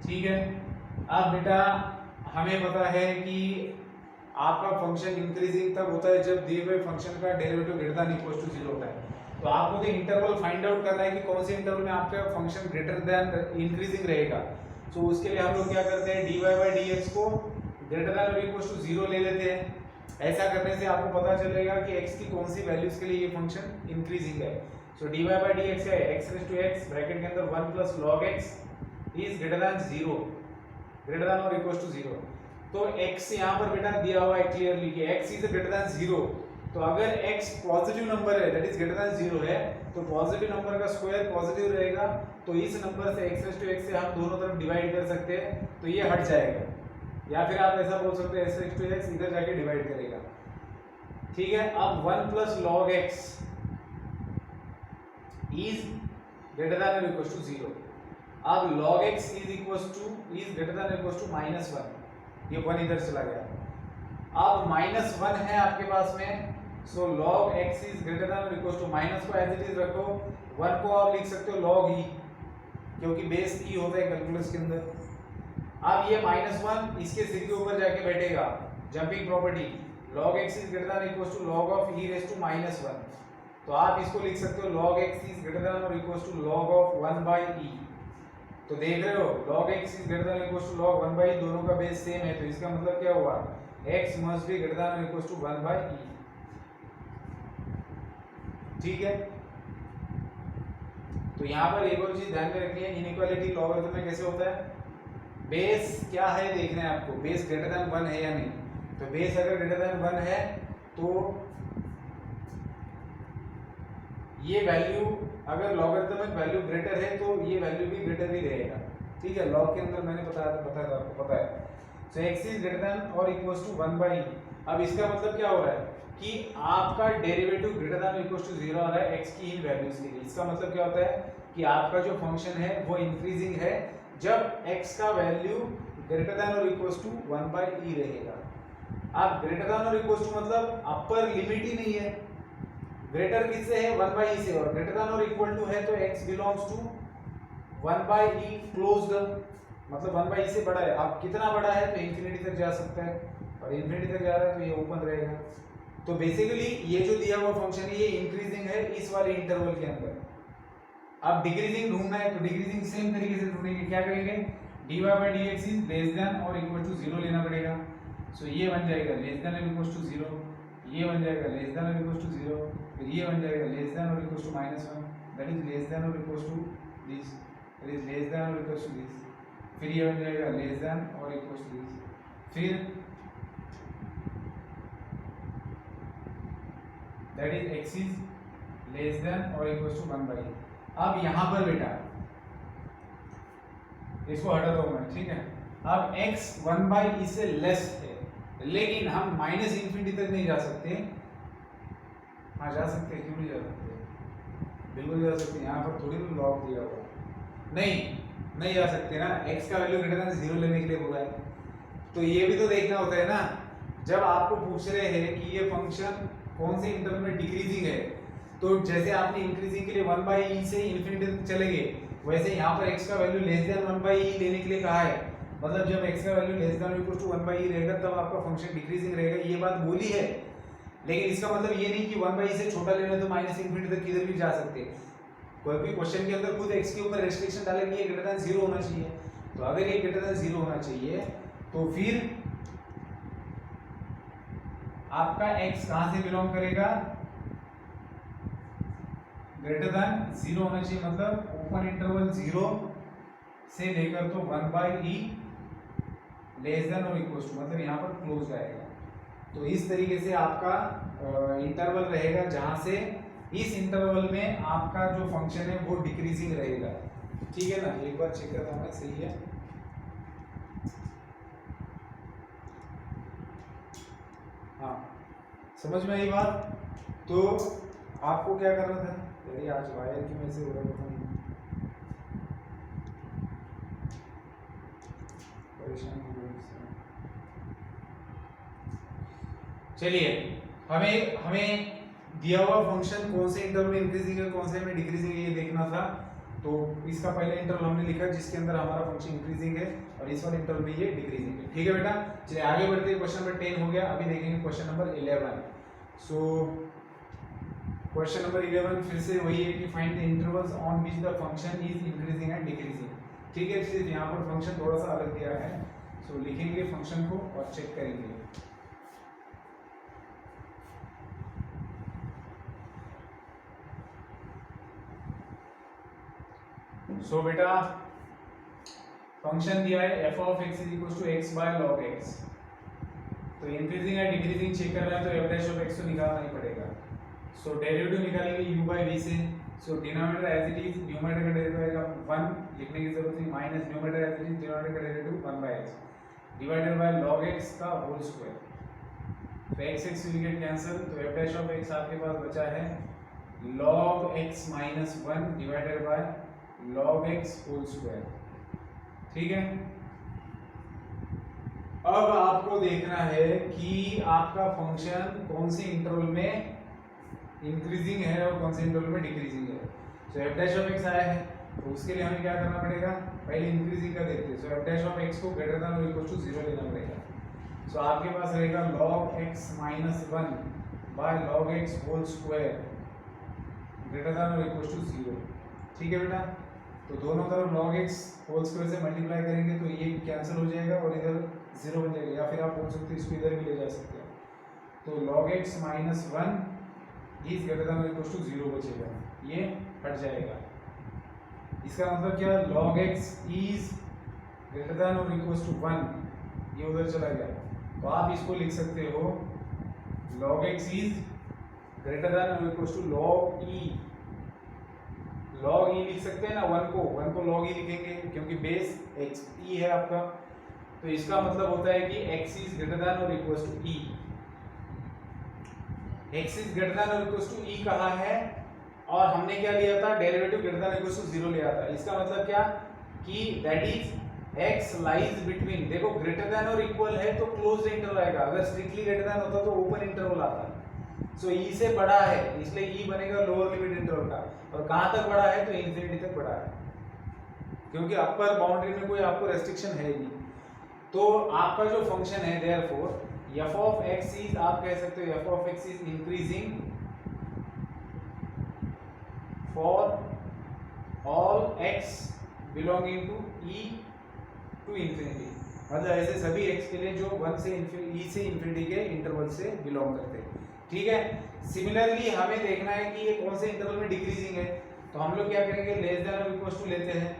ठीक है। अब बेटा हमें पता है कि आपका फंक्शन इंक्रीजिंग तब होता है जब दिए हुए फंक्शन का derivative greater than equal to 0 होता है। तो आपको तो इंटरवल फाइंड आउट करना है कि कौन से इंटरवल में आपका फंक्शन ग्रेटर देन इंक्रीजिंग रहेगा। तो उसके लिए हम लोग क्या करते हैं, dy by dx को ग्रेटर देन और इक्वल टू 0 ले लेते हैं। ऐसा करने से आपको पता चलेगा कि x की कौन सी वैल्यूज के लिए ये फंक्शन इंक्रीजिंग है। सो dy by dx है x raised to x bracket के अंदर 1 plus log x is greater then 0, greater than और इक्वल टू 0। तो x यहाँ पर बेटा दिया हुआ है क्लियरली कि x इज ग्रेटर देन 0। तो अगर x पॉजिटिव नंबर है, दैट इज ग्रेटर देन 0 है, तो पॉजिटिव नंबर का स्क्वायर पॉजिटिव रहेगा, तो इस नंबर से x raised to x से हम दोनों तरफ डिवाइड कर सकते हैं, तो ये हट जाएगा। या फिर आप ऐसा बोल सकते हैं x raised to x इधर जाके डिवाइड करेगा, ठीक है। अब 1 plus log x is greater than और इक्वल टू 0। अब log x is greater than equal to -1, ये 1 इधर चला गया। अब -1 है आपके पास में, सो log x is greater than और इक्वल टू, माइनस को एज इट इज रखो, 1 को आप लिख सकते हो log e, क्योंकि बेस e होता है कैलकुलस के अंदर। अब ये -1 इसके सिर के ऊपर जाके बैठेगा, jumping property, log x is greater than equal to log of e raised to -1। तो आप इसको लिख सकते हो log x is greater than और equal to log of 1 by e। तो देख रहे हो log x is greater than equal to log 1 by e, दोनों का बेस सेम है, तो इसका मतलब क्या हुआ, x must be greater than equal to 1 by e, ठीक है। तो यहाँ पर एक और चीज ध्यान में रखनी है, इनइक्वालिटी लॉगरिथम में कैसे होता है, बेस क्या है देखना है आपको, बेस ग्रेटर देन 1 है या नहीं। तो बेस अगर ग्रेटर देन 1 है तो ये वैल्यू अगर लॉगरिथमिक वैल्यू ग्रेटर है तो ये वैल्यू भी ग्रेटर ही रहेगा, ठीक है। लॉग के अंदर मैंने बताया था आपको पता है। सो x इज ग्रेटर देन और इक्वल्स टू 1/e। अब इसका मतलब क्या हो रहा है कि आपका derivative greater than equals to 0 आ रहा है x की इन वैल्यूज के लिए। इसका मतलब क्या होता है कि आपका जो फंक्शन है वो इंक्रीजिंग है जब x का वैल्यू ग्रेटर देन और इक्वल्स टू 1/e रहेगा। अब ग्रेटर देन और इक्वल्स टू मतलब अपर लिमिट ही नहीं है, ग्रेटर किससे है 1/e से, और ग्रेटर देन और इक्वल टू है तो x belongs to 1/e closed, मतलब 1/e से बड़ा है। अब कितना बड़ा है तो इंफिनिटी तक जा सकता है, और इंफिनिटी तक जा रहा है तो ये ओपन रहेगा। तो बेसिकली ये जो दिया हुआ फंक्शन है ये इंक्रीजिंग है इस वाले इंटरवल के अंदर। अब डिक्रीजिंग ढूंढना है तो डिक्रीजिंग सेम तरीके से ढूंढेंगे। क्या करेंगे, dy/dx इज लेस देन और इक्वल टू 0 लेना पड़ेगा। सो ये बन जाएगा लेस देन और इक्वल टू 0, ये बन जाएगा लेस देन और इक्वल टू 0, फिर ये बन जाएगा लेस देन और equal to -1, that is less than और equal to this, that is less than और इक्वल टू दिस, फिर ये बन जाएगा लेस देन और इक्वल टू दिस, फिर that is x is less than और इक्वल टू 1/e। अब यहाँ पर बेटा इसको हटा दो मैं, ठीक है। अब x 1/e से लेस है, लेकिन हम माइनस इंफिनिटी तक नहीं जा सकते। हाँ जा सकते हैं, क्यों नहीं जा सकते, बिल्कुल जा सकते हैं। यहाँ पर थोड़ी ना लॉग दिया हुआ, नहीं जा सकते ना, x का वैल्यू ग्रेटर देन 0 लेने के लिए बोला है। तो ये भी तो देखना होता है ना, जब आपको पूछ रहे हैं कि ये फंक्शन कौन से इंटरवल में डिक्रीजिंग है, तो जैसे आपने इंक्रीजिंग के लिए 1/e से इंफिनिटी तक चले गए, वैसे यहाँ पर x का वैल्यू लेस देन 1/e लेने के लिए कहा है। मतलब जब x का value less than equal to 1/e रहेगा तब आपका फंक्शन डिक्रीजिंग रहेगा, ये बात बोली है। लेकिन इसका मतलब ये नहीं कि 1/e से छोटा लेना तो माइनस इंफिनिटी तक किधर भी जा सकते हैं। कोई भी क्वेश्चन के अंदर खुद x के ऊपर रेस्ट्रिक्शन डाला कि ये ग्रेटर देन 0 होना चाहिए। तो अगर ये ग्रेटर देन 0 होना चाहिए तो फिर आपका x कहां से बिलोंग करेगा, ग्रेटर देन 0 होना चाहिए, मतलब ओपन इंटरवल 0 से लेकर तो 1/e लेस देन और इक्वल टू, मतलब यहाँ पर क्लोज आएगा। तो इस तरीके से आपका इंटरवल रहेगा जहां से इस इंटरवल में आपका जो फंक्शन है वो डिक्रीजिंग रहेगा, ठीक है ना। एक बार चेक करता हूं मैं, सही है। हाँ समझ में आई बात। तो आपको क्या करना था, यार आज वायर की वजह से हो रहा है, परेशान हो गए। चलिए हमें दिया हुआ फंक्शन कौन से इंटरवल में इंक्रीजिंग है कौन से में डिक्रीजिंग है ये देखना था। तो इसका पहला इंटरवल हमने लिखा जिसके अंदर हमारा फंक्शन इंक्रीजिंग है, और इस वाले इंटरवल में ये डिक्रीजिंग है, ठीक है बेटा। चलिए आगे बढ़ते हैं, क्वेश्चन नंबर 10 हो गया। अभी देखेंगे question number 11। So question number 11 फिर से वही है कि find the intervals on which the function is increasing and decreasing, ठीक है। सिर्फ यहाँ पर फंक्शन थोड़ा सा अलग दिया है, सो लिखेंगे फंक्शन को और चेक करेंगे। सो बेटा फंक्शन दिया है f of x is equals to x by log x। तो इंक्रीजिंग या डिक्रीजिंग चेक करना है तो f dash of x तो निकालना ही पड़ेगा। सो डेरिवेटिव निकालेंगे u by v से। So denominator as it is, numerator का डेरिवेटिव आएगा 1, लिखने की जरूरत नहीं, minus numerator as it is, denominator का derivative 1 by x divided by log x का होल स्क्वायर। तो x विल गेट कैंसिल, तो f dash of x आपके पास बचा है log x minus 1 divided by log x whole square, ठीक है। अब आपको देखना है कि आपका फंक्शन कौन से इंटरवल में इंक्रीजिंग है और कौन से इंटरवल में डिक्रीजिंग है। So f dash of x आया है, तो उसके लिए हमें क्या करना पड़ेगा, पहले इंक्रीजिंग का देखते हैं। सो f dash of x को ग्रेटर देन और इक्वल टू 0 लेना पड़ेगा। सो आपके पास रहेगा log x minus 1 by log x whole square greater than और इक्वल टू 0, ठीक है बेटा। तो दोनों तरफ log x होल स्क्वायर से मल्टीप्लाई करेंगे तो ये कैंसिल हो जाएगा और इधर 0 बन जाएगा, या फिर आप बोल सकते हैं इसको इधर भी ले जा सकते हैं। तो log x minus 1 is greater than और इक्वल टू 0 बचेगा, ये हट जाएगा। इसका मतलब क्या, log x is greater than और इक्वल टू 1, ये उधर चला गया। तो आप इसको लिख सकते हो log x is greater than और equal to log e log e लिख सकते हैं ना, 1 को लॉग ई लिखेंगे क्योंकि बेस एक्स ई है आपका, तो इसका मतलब होता है कि x इज ग्रेटर देन और equals to e. x is greater than और इक्वल्स टू ई कहा है, और हमने क्या लिया था, derivative greater than equals to 0 लिया था। इसका मतलब क्या कि that is x lies between, देखो ग्रेटर देन और इक्वल है तो क्लोज्ड इंटरवल आएगा, अगर स्ट्रिक्टली ग्रेटर देन होता तो ओपन इंटरवल आता। सो ई से बड़ा है इसलिए ई बनेगा लोअर लिमिट इंटरवल का, और कहां तक बड़ा है तो इन्फिनिटी तक बड़ा है, क्योंकि अपर बाउंड्री में कोई आपको रेस्ट्रिक्शन है ही नहीं। तो आपका जो फंक्शन है therefore f of x is, आप कह सकते हो f of x is increasing for all x belonging to e to infinity, मतलब ऐसे सभी x के लिए जो 1 से e से इंफिनिटी के इंटरवल से बिलोंग करते हैं। ठीक है, सिमिलरली हमें देखना है कि ये कौन से इंटरवल में डिक्रीजिंग है, तो हम लोग क्या करेंगे, लेस देन और इक्वल्स टू लेते हैं।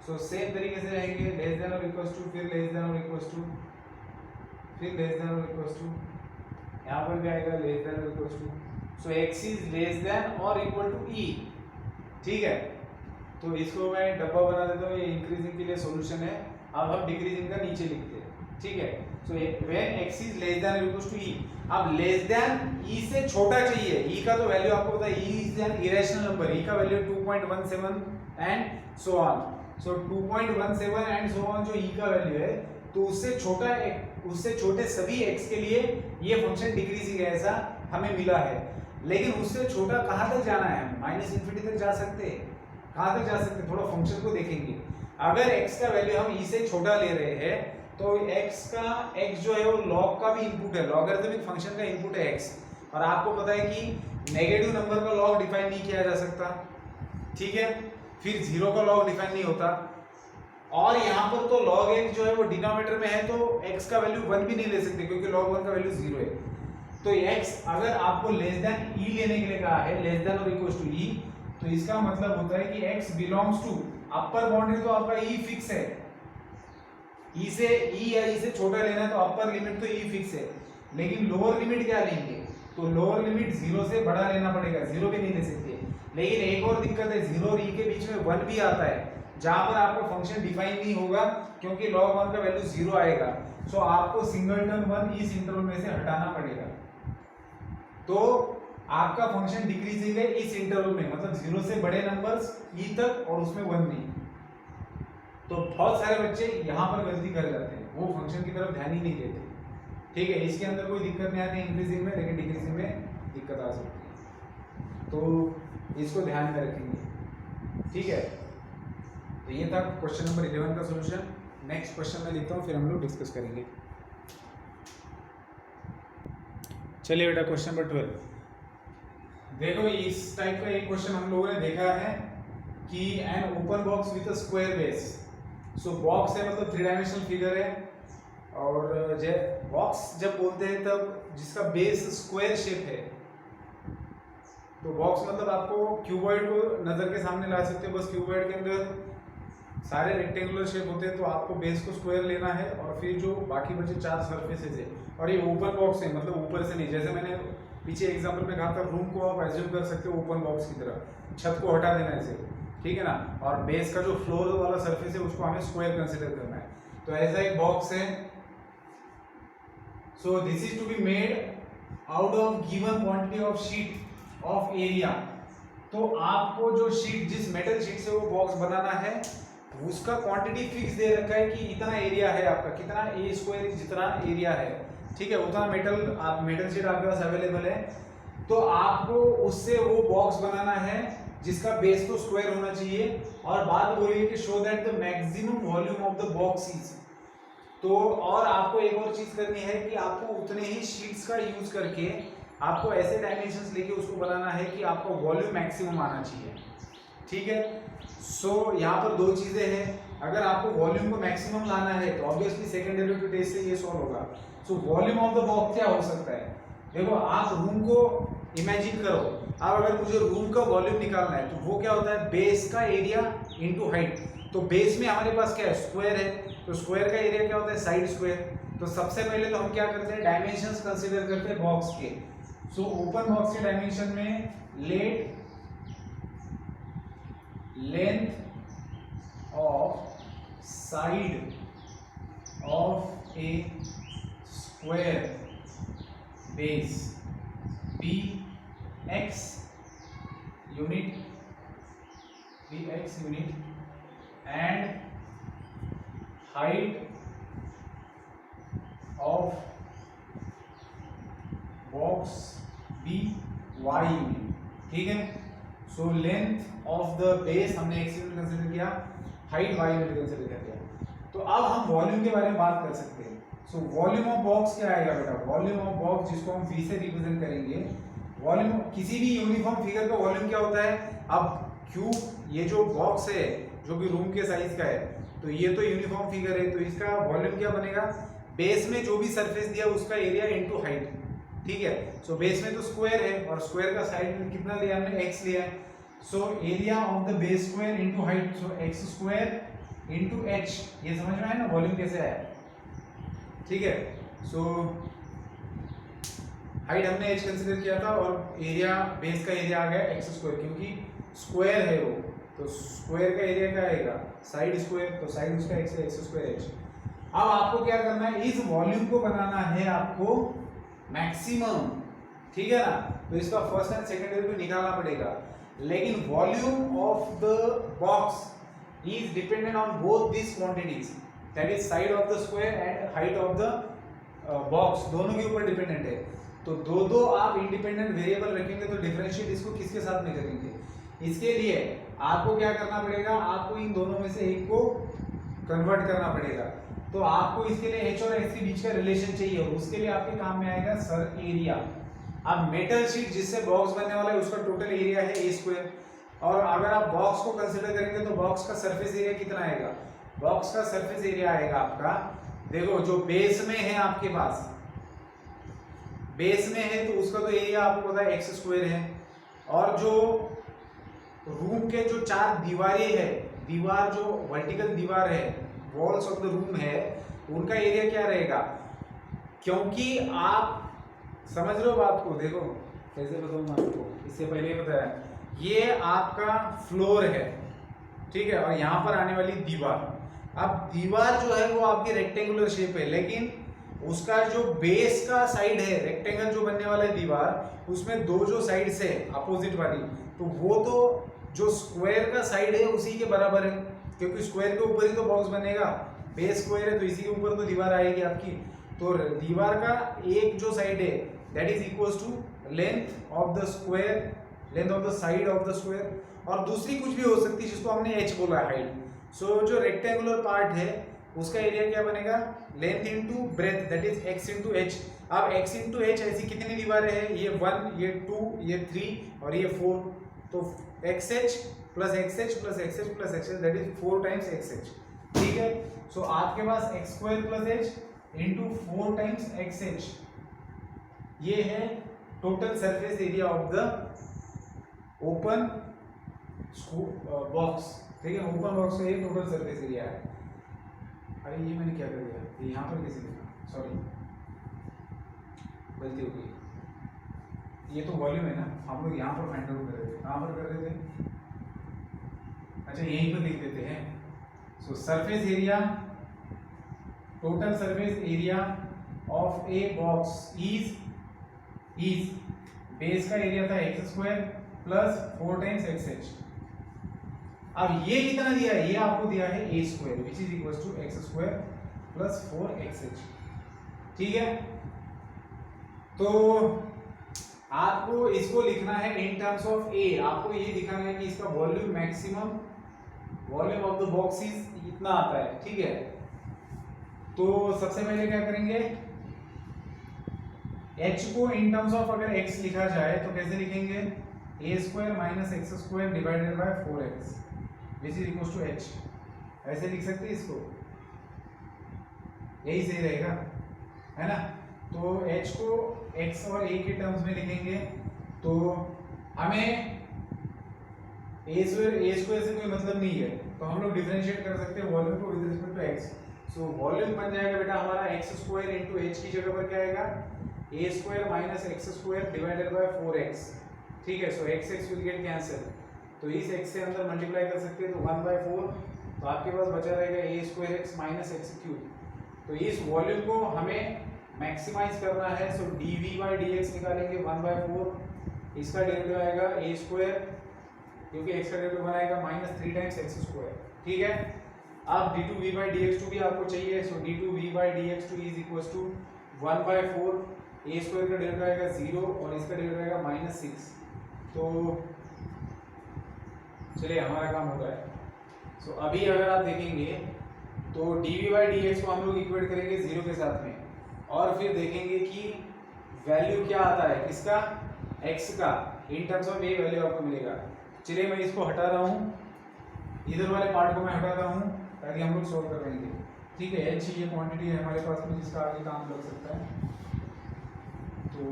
सो सेम तरीके से रहेंगे, लेस देन और इक्वल्स टू, फिर लेस देन और इक्वल्स टू, फिर लेस देन और इक्वल्स टू, यहाँ पर भी आएगा लेस देन और equals to. So x is less than और इक्वल टू e। ठीक है, तो इसको मैं डब्बा बना देता हूँ, ये इंक्रीजिंग के लिए सॉल्यूशन है। अब हम डिक्रीजिंग का नीचे लिखते हैं। ठीक है, so when x is less than और इक्वल्स टू e, अब लेस देन e से छोटा चाहिए, e का तो वैल्यू आपको पता है, e is an irrational number, e का value 2.17 and so on. So 2.17 and so on जो e का वैल्यू है, तो उससे छोटा, उससे छोटे सभी x के लिए ये फंक्शन डिक्रीजिंग है, ऐसा हमें मिला है। लेकिन उससे छोटा कहां तक जाना है, माइनस इंफिनिटी तक जा सकते हैं। कहां तक जा सकते हैं, थोड़ा फंक्शन को देखेंगे। अगर x का वैल्यू हम e से छोटा ले रहे हैं तो x जो है वो log का भी इनपुट है, लॉगरिथमिक फंक्शन का इनपुट है x, और आपको पता है कि नेगेटिव नंबर का log डिफाइन नहीं किया जा सकता। ठीक है, फिर 0 का log डिफाइन नहीं होता, और यहाँ पर तो log x जो है वो डिनोमिनेटर में है, तो x का वैल्यू 1 भी नहीं ले सकते क्योंकि log 1 का वैल्यू 0 है। तो x अगर आपको लेस देन e लेने के लिए कहा है, लेस देन और इक्वल्स टू e, तो इसका मतलब होता है कि x belongs to upper boundary, तो आपका e फिक्स है, e से e या e से छोटा लेना है तो अपर लिमिट तो e फिक्स है, लेकिन लोअर लिमिट क्या लेंगे, तो लोअर लिमिट 0 से बड़ा लेना पड़ेगा, 0 भी नहीं ले सकते। लेकिन एक और दिक्कत है, 0 और e के बीच में 1 भी आता है, जहां पर आपका फंक्शन डिफाइन नहीं होगा क्योंकि log 1 का वैल्यू 0 आएगा। सो आपको सिंगलटन 1 इस इंटरवल में से हटाना पड़ेगा, तो आपका फंक्शन डिक्रीजिंग है इस इंटरवल में, मतलब 0 से बड़े नंबर्स e तक और उसमें 1 नहीं। तो बहुत सारे बच्चे यहाँ पर गलती कर जाते हैं, वो फंक्शन की तरफ ध्यान ही नहीं देते। ठीक है, इसके अंदर कोई दिक्कत नहीं आती इंक्रीजिंग में, लेकिन डिक्रीजिंग में दिक्कत आ सकती है, तो इसको ध्यान में रखेंगे। ठीक है, तो ये था क्वेश्चन नंबर 11 का सॉल्यूशन। नेक्स्ट क्वेश्चन में लिखता हूँ, फिर हम लोग डिस्कस करेंगे। चलिए बेटा, क्वेश्चन नंबर 12 देखो, इस टाइप का एक क्वेश्चन हम लोगों ने देखा है कि an open box with a square base. So box है मतलब 3 डायमेंशनल फिगर है, और बॉक्स जब बोलते हैं तब जिसका बेस स्क्वायर शेप है, तो बॉक्स मतलब आपको क्यूबॉइड को नजर के सामने ला सकते हो, बस क्यूबॉइड के अंदर सारे रेक्टेंगुलर शेप होते हैं, तो आपको बेस को स्क्वायर लेना है, और फिर जो बाकी बचे 4 सरफेसेस है, और ये ओपन बॉक्स है मतलब ऊपर से नहीं, जैसे मैंने पीछे एग्जांपल में कहा था, रूम को आप एज्यूम कर सकते हो ओपन बॉक्स की तरह, छत को हटा देना ऐसे, ठीक है ना, और बेस का जो फ्लोर वाला सरफेस है उसको हमें स्क्वायर कंसीडर करना है। तो ऐसा एक बॉक्स है। So this is to be made out of given quantity of sheet of area. तो आपको जो शीट, जिस मेटल शीट से वो बॉक्स बनाना है, उसका क्वांटिटी फिक्स दे रखा है कि इतना एरिया है आपका, कितना ए स्क्वायर जितना एरिया है, ठीक है, उतना मेटल शीट आपके पास अवेलेबल है। तो आपको उससे वो बॉक्स बनाना है जिसका बेस तो स्क्वायर होना चाहिए, और बात बोलिए कि show that the maximum volume of the box is. तो और आपको एक और चीज करनी है कि आपको उतने ही शीट्स का यूज करके आपको ऐसे डायमेंशंस लेके उसको बनाना है कि आपको वॉल्यूम मैक्सिमम आना चाहिए। ठीक है, सो यहाँ पर 2 चीजें हैं। अगर आपको वॉल्यूम को मैक्सिमम लाना है तो ऑब्वियसली सेकंड डेरिवेटिव टेस्ट से ये सॉल्व होगा। So volume of the box क्या हो सकता है, देखो आप रूम को इमेजिन करो, अब अगर मुझे रूम का वॉल्यूम निकालना है तो वो क्या होता है, बेस का एरिया इनटू हाइट। तो बेस में हमारे पास क्या है, स्क्वायर है, तो स्क्वायर का एरिया क्या होता है, साइड स्क्वायर। तो सबसे पहले तो हम क्या करते हैं, डायमेंशंस कंसीडर करते हैं बॉक्स के। सो ओपन बॉक्स के डायमेंशन में let length of side of a square base be x unit and height of box B y unit. ठीक है, so length of the base हमने x यूनिट कंसीडर किया, height y unit consider कर दिया। तो अब हम वॉल्यूम के बारे में बात कर सकते हैं। सो वॉल्यूम ऑफ बॉक्स क्या आएगा बेटा? वॉल्यूम ऑफ बॉक्स जिसको हम v से रिप्रेजेंट करेंगे, वॉल्यूम किसी भी यूनिफॉर्म फिगर का वॉल्यूम क्या होता है? अब क्यूब, ये जो बॉक्स है जो कि रूम के साइज का है, तो ये तो यूनिफॉर्म फिगर है, तो इसका वॉल्यूम क्या बनेगा? बेस में जो भी सरफेस दिया उसका एरिया इनटू हाइट। ठीक है, सो बेस में तो स्क्वायर है और स्क्वायर का साइड में कितना लिया हमने? x लिया है। So area of the base square into height, so x square into h। ये समझ में आया ना वॉल्यूम कैसे आया? ठीक है, सो हाइट हमने h कंसीडर किया था और एरिया, बेस का एरिया आ गया x स्क्वायर, क्योंकि स्क्वायर है वो, तो स्क्वायर का एरिया क्या आएगा? साइड स्क्वायर, तो साइड उसका x है, x स्क्वायर h। अब आपको क्या करना है? इस वॉल्यूम को बनाना है आपको मैक्सिमम। ठीक है ना, तो इसका फर्स्ट एंड सेकंड डेरिवेटिव निकालना पड़ेगा। लेकिन volume of the box is dependent on both this quantities, that is side of the square and height of the box, दोनों के ऊपर डिपेंडेंट है। तो दो आप इंडिपेंडेंट वेरिएबल रखेंगे तो डिफरेंशिएट इसको किसके साथ में करेंगे? इसके लिए आपको क्या करना पड़ेगा? आपको इन दोनों में से एक को कन्वर्ट करना पड़ेगा। तो आपको इसके लिए h और x के बीच का रिलेशन चाहिए, और उसके लिए आपके काम में आएगा सर एरिया। अब मेटल शीट जिससे बॉक्स बनने वाला है उसका टोटल एरिया है a स्क्वायर, और अगर आप बॉक्स को कंसीडर करेंगे तो बॉक्स का सरफेस एरिया कितना आएगा? बॉक्स का सरफेस एरिया आएगा आपका, देखो जो बेस में है आपके पास, बेस में है तो उसका तो एरिया आपको पता है x स्क्वायर है, और जो रूम के जो चार दीवारें है, दीवार जो वर्टिकल दीवार है, वॉल्स ऑफ द रूम है, उनका एरिया क्या रहेगा? क्योंकि आप समझ रहे हो बात को? देखो कैसे बताऊं आपको, इससे पहले ही बताया, ये आपका फ्लोर है, ठीक है, और यहाँ पर आने वाली दीवार। अब दीवार जो है वो आपकी रेक्टेंगुलर शेप है, लेकिन उसका जो बेस का साइड है, रेक्टेंगल जो बनने वाला है दीवार, उसमें दो जो साइड्स है अपोजिट वाली, तो वो तो जो स्क्वायर का साइड है उसी के बराबर है, क्योंकि स्क्वायर के ऊपर ही तो बॉक्स बनेगा, बेस स्क्वायर है तो इसी के ऊपर तो दीवार आएगी आपकी। तो दीवार का एक जो साइड है that is equals to length of the square, length of the side of the square, और दूसरी कुछ भी हो सकती है जिसको हमने h बोला है, हाइट। सो जो रेक्टेंगुलर पार्ट है उसका एरिया क्या बनेगा? Length into breadth, that is x into h। अब x इनटू h ऐसी कितनी दीवारें हैं? ये 1, ये 2, ये 3 और ये 4, तो xh plus xh plus xh plus xh that is 4 times xh। ठीक है, सो आपके पास x square plus h into 4 times xh, ये है total surface area of the open box. ठीक है, ओपन बॉक्स का ये टोटल सरफेस एरिया है। अरे ये मैंने क्या कर दिया, ये यहाँ पर कैसे लिखा? सॉरी, गलती हो गई। ये तो वॉल्यूम है ना, हम लोग यहाँ पर फाइंड आउट कर रहे थे, कहाँ पर कर रहे थे? अच्छा यहीं पर लिख देते हैं। सो surface area, total surface area of a box is base का एरिया था x square plus 4 times xh। अब ये कितना दिया है? ये आपको दिया है a square which is equal to x square plus 4xh। ठीक है, तो आपको इसको लिखना है इन टर्म्स ऑफ a। आपको ये दिखाना है कि इसका volume maximum, volume of the box is इतना आता है। ठीक है, तो सबसे पहले क्या करेंगे? h को इन टर्म्स ऑफ अगर x लिखा जाए तो कैसे लिखेंगे? a square minus x square divided by 4x which is equal to h। ऐसे लिख सकते हैं इसको, यही सही रहेगा, है ना? तो h को x और a के टर्म्स में लिखेंगे, तो हमें a स्क्वायर से कोई मतलब नहीं है, तो हम लोग डिफरेंशिएट कर सकते हैं वॉल्यूम को with respect to x। So volume बन जाएगा बेटा हमारा x स्क्वायर इनटू h की जगह पर क्या आएगा? a square minus x square divided by 4x। ठीक है, सो x विल गेट कैंसिल, तो इस x से अंदर मल्टीप्लाई कर सकते हैं तो 1/4, तो आपके पास बचा रहेगा a square x minus x cube. तो इस वॉल्यूम को हमें मैक्सिमाइज करना है, सो dv/dx निकालेंगे 1/4, इसका डेरिवेटिव आएगा a स्क्वायर, क्योंकि x का डेरिवेटिव बनाएगा -3 टाइम्स एक्स स्क्वायर। ठीक है, अब d2v/dx2 भी आपको चाहिए, so d2v/dx2 is equal to 1/4, a square का डेरिवेटिव आएगा 0 और इसका डेरिवेटिव आएगा -6। तो चलिए हमारा काम हो गया। सो अभी अगर आप देखेंगे तो dv/dx को हम लोग इक्वेट करेंगे 0 के साथ में, और फिर देखेंगे कि वैल्यू क्या आता है किसका, x का, इन टर्म्स ऑफ a वैल्यू आपको मिलेगा। चलिए मैं इसको हटा रहा हूँ, इधर वाले पार्ट को मैं हटा रहा हूँ ताकि हम लोग सॉल्व कर पाएंगे। ठीक है, h ये क्वांटिटी है हमारे पास में जिसका आगे काम लग सकता है, तो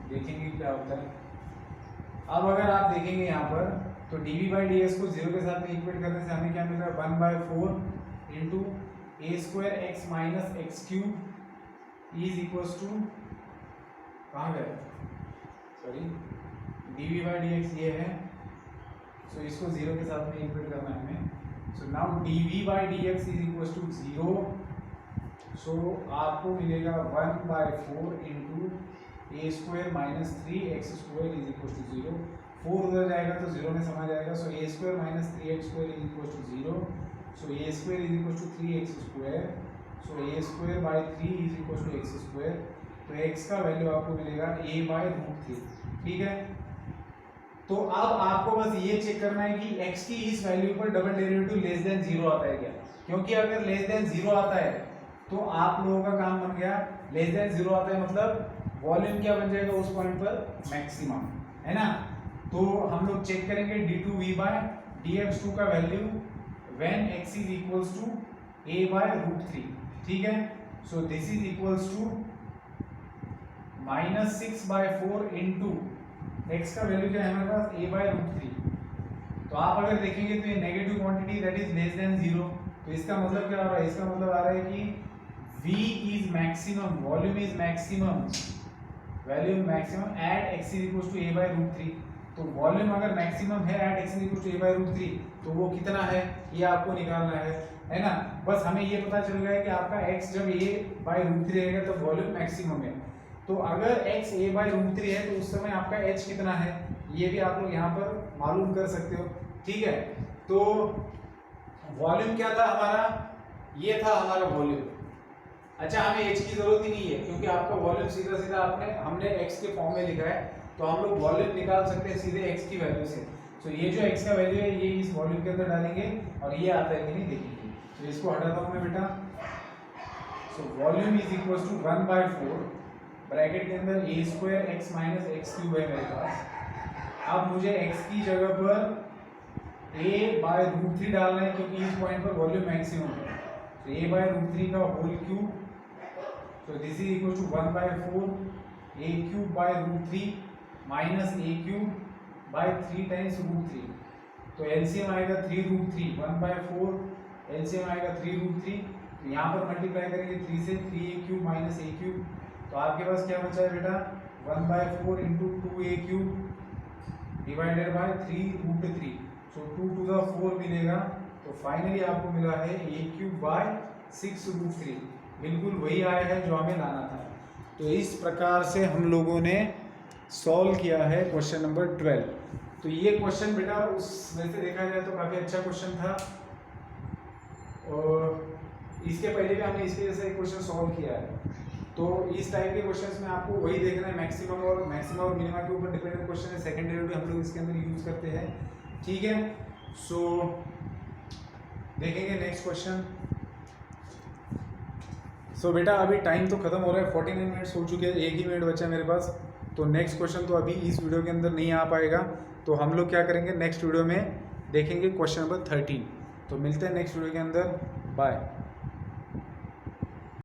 देखेंगे क्या होता है। अब अगर आप देखेंगे यहाँ पर तो dv/dx को 0 के साथ में इक्वेट करने से हमें क्या मिल रहा है, 1/4 into a square x minus x cube is equals to, कहाँ गए, सॉरी, dv/dx ये है, सो इसको 0 के साथ में इक्वेट करना है हमें। So now dv/dx is equals to 0, so आपको मिलेगा 1/4 into a square minus 3x square is equal to 0, 4 उधर जाएगा तो 0 में समा जाएगा, so a square minus 3x square is equal to 0, so a square is equal to 3x square, so a square by 3 is equal to x square. तो x का value आपको मिलेगा a/√3। ठीक है, तो अब आपको बस ये चेक करना है कि x की इस वैल्यू पर डबल डेरिवेटिव लेस देन 0 आता है क्या, क्योंकि अगर लेस देन 0 आता है तो आप लोगों का काम बन गया, लेस देन 0 आता है मतलब वॉल्यूम क्या बन जाएगा उस पॉइंट पर, मैक्सिमम, है ना। तो हम लोग चेक करेंगे d2v/dx2 का value when x is equals to a/√3। ठीक है, so this is equals to -6/4 into x का वैल्यू क्या है हमारे पास, a/√3। तो आप अगर देखेंगे तो ये negative quantity that is less then 0, तो इसका मतलब क्या हो रहा है, इसका मतलब आ रहा है कि v is maximum, volume is maximum, value maximum at x is equal to a/√3। तो वॉल्यूम अगर मैक्सिमम है at x is equal to a/√3 तो वो कितना है ये आपको निकालना है ना। बस हमें ये पता चल गया है कि आपका x जब a/√3 रहेगा तो वॉल्यूम मैक्सिमम है, तो अगर x a/√3 है तो उस समय आपका h कितना है ये भी आप लोग यहाँ पर मालूम कर सकते हो। ठीक है, तो वॉल्यूम क्या था हमारा, ये था हमारा वॉल्यूम। अच्छा, हमें h की जरूरत ही नहीं है क्योंकि आपका वॉल्यूम सीधा सीधा हमने x के फॉर्म में लिखा है, तो हम लोग वॉल्यूम निकाल सकते हैं सीधे x की वैल्यू से। तो ये जो x का वैल्यू है ये इस वॉल्यूम के अंदर डालेंगे और ये आता है कि नहीं देखेंगे। तो इसको हटाता हूँ मैं बेटा। So volume is equal to 1/4 bracket के अंदर a square x minus x cube है मेरे पास। अब मुझे x की जगह पर a/√3 डालना है क्योंकि इस पॉइंट पर वॉल्यूम मैक्सिमम है, तो a/√3 का होल क्यूब, तो this is equal to 1/4 a³ माइनस a³ 3 √3। तो एलसीएम आएगा 3√3, 1/4 एलसीएम आएगा 3√3, तो यहाँ पर मल्टीप्लाई करेंगे 3 से, 3a³ माइनस a³, तो आपके पास क्या बचा है बेटा 1/4 into 2a³ divided by 3√3, so 2 to the 4 मिलेगा। तो फाइनली आपको मिला है a³/6√3, बिल्कुल वही आया है जो हमें लाना था। तो इस प्रकार से हम लोगों ने सॉल्व किया है क्वेश्चन नंबर 12। तो ये क्वेश्चन बेटा उस वैसे देखा जाए तो काफ़ी अच्छा क्वेश्चन था, और इसके पहले भी हमने इसके जैसा एक क्वेश्चन सॉल्व किया है। तो इस टाइप के क्वेश्चंस में आपको वही देखना है, मैक्सिमम और मिनिमम के ऊपर डिपेंडेंट क्वेश्चन है, सेकंड डेरिवेटिव हम लोग इसके अंदर यूज करते हैं। ठीक है, सो देखेंगे नेक्स्ट क्वेश्चन। सो बेटा अभी टाइम तो खत्म हो रहा है, 49 मिनट्स हो चुके हैं, 1 ही मिनट बचा है मेरे पास। तो नेक्स्ट क्वेश्चन तो अभी इस वीडियो के अंदर नहीं आ पाएगा, तो हम लोग क्या करेंगे नेक्स्ट वीडियो में देखेंगे क्वेश्चन नंबर 13। तो मिलते हैं नेक्स्ट वीडियो के अंदर, बाय।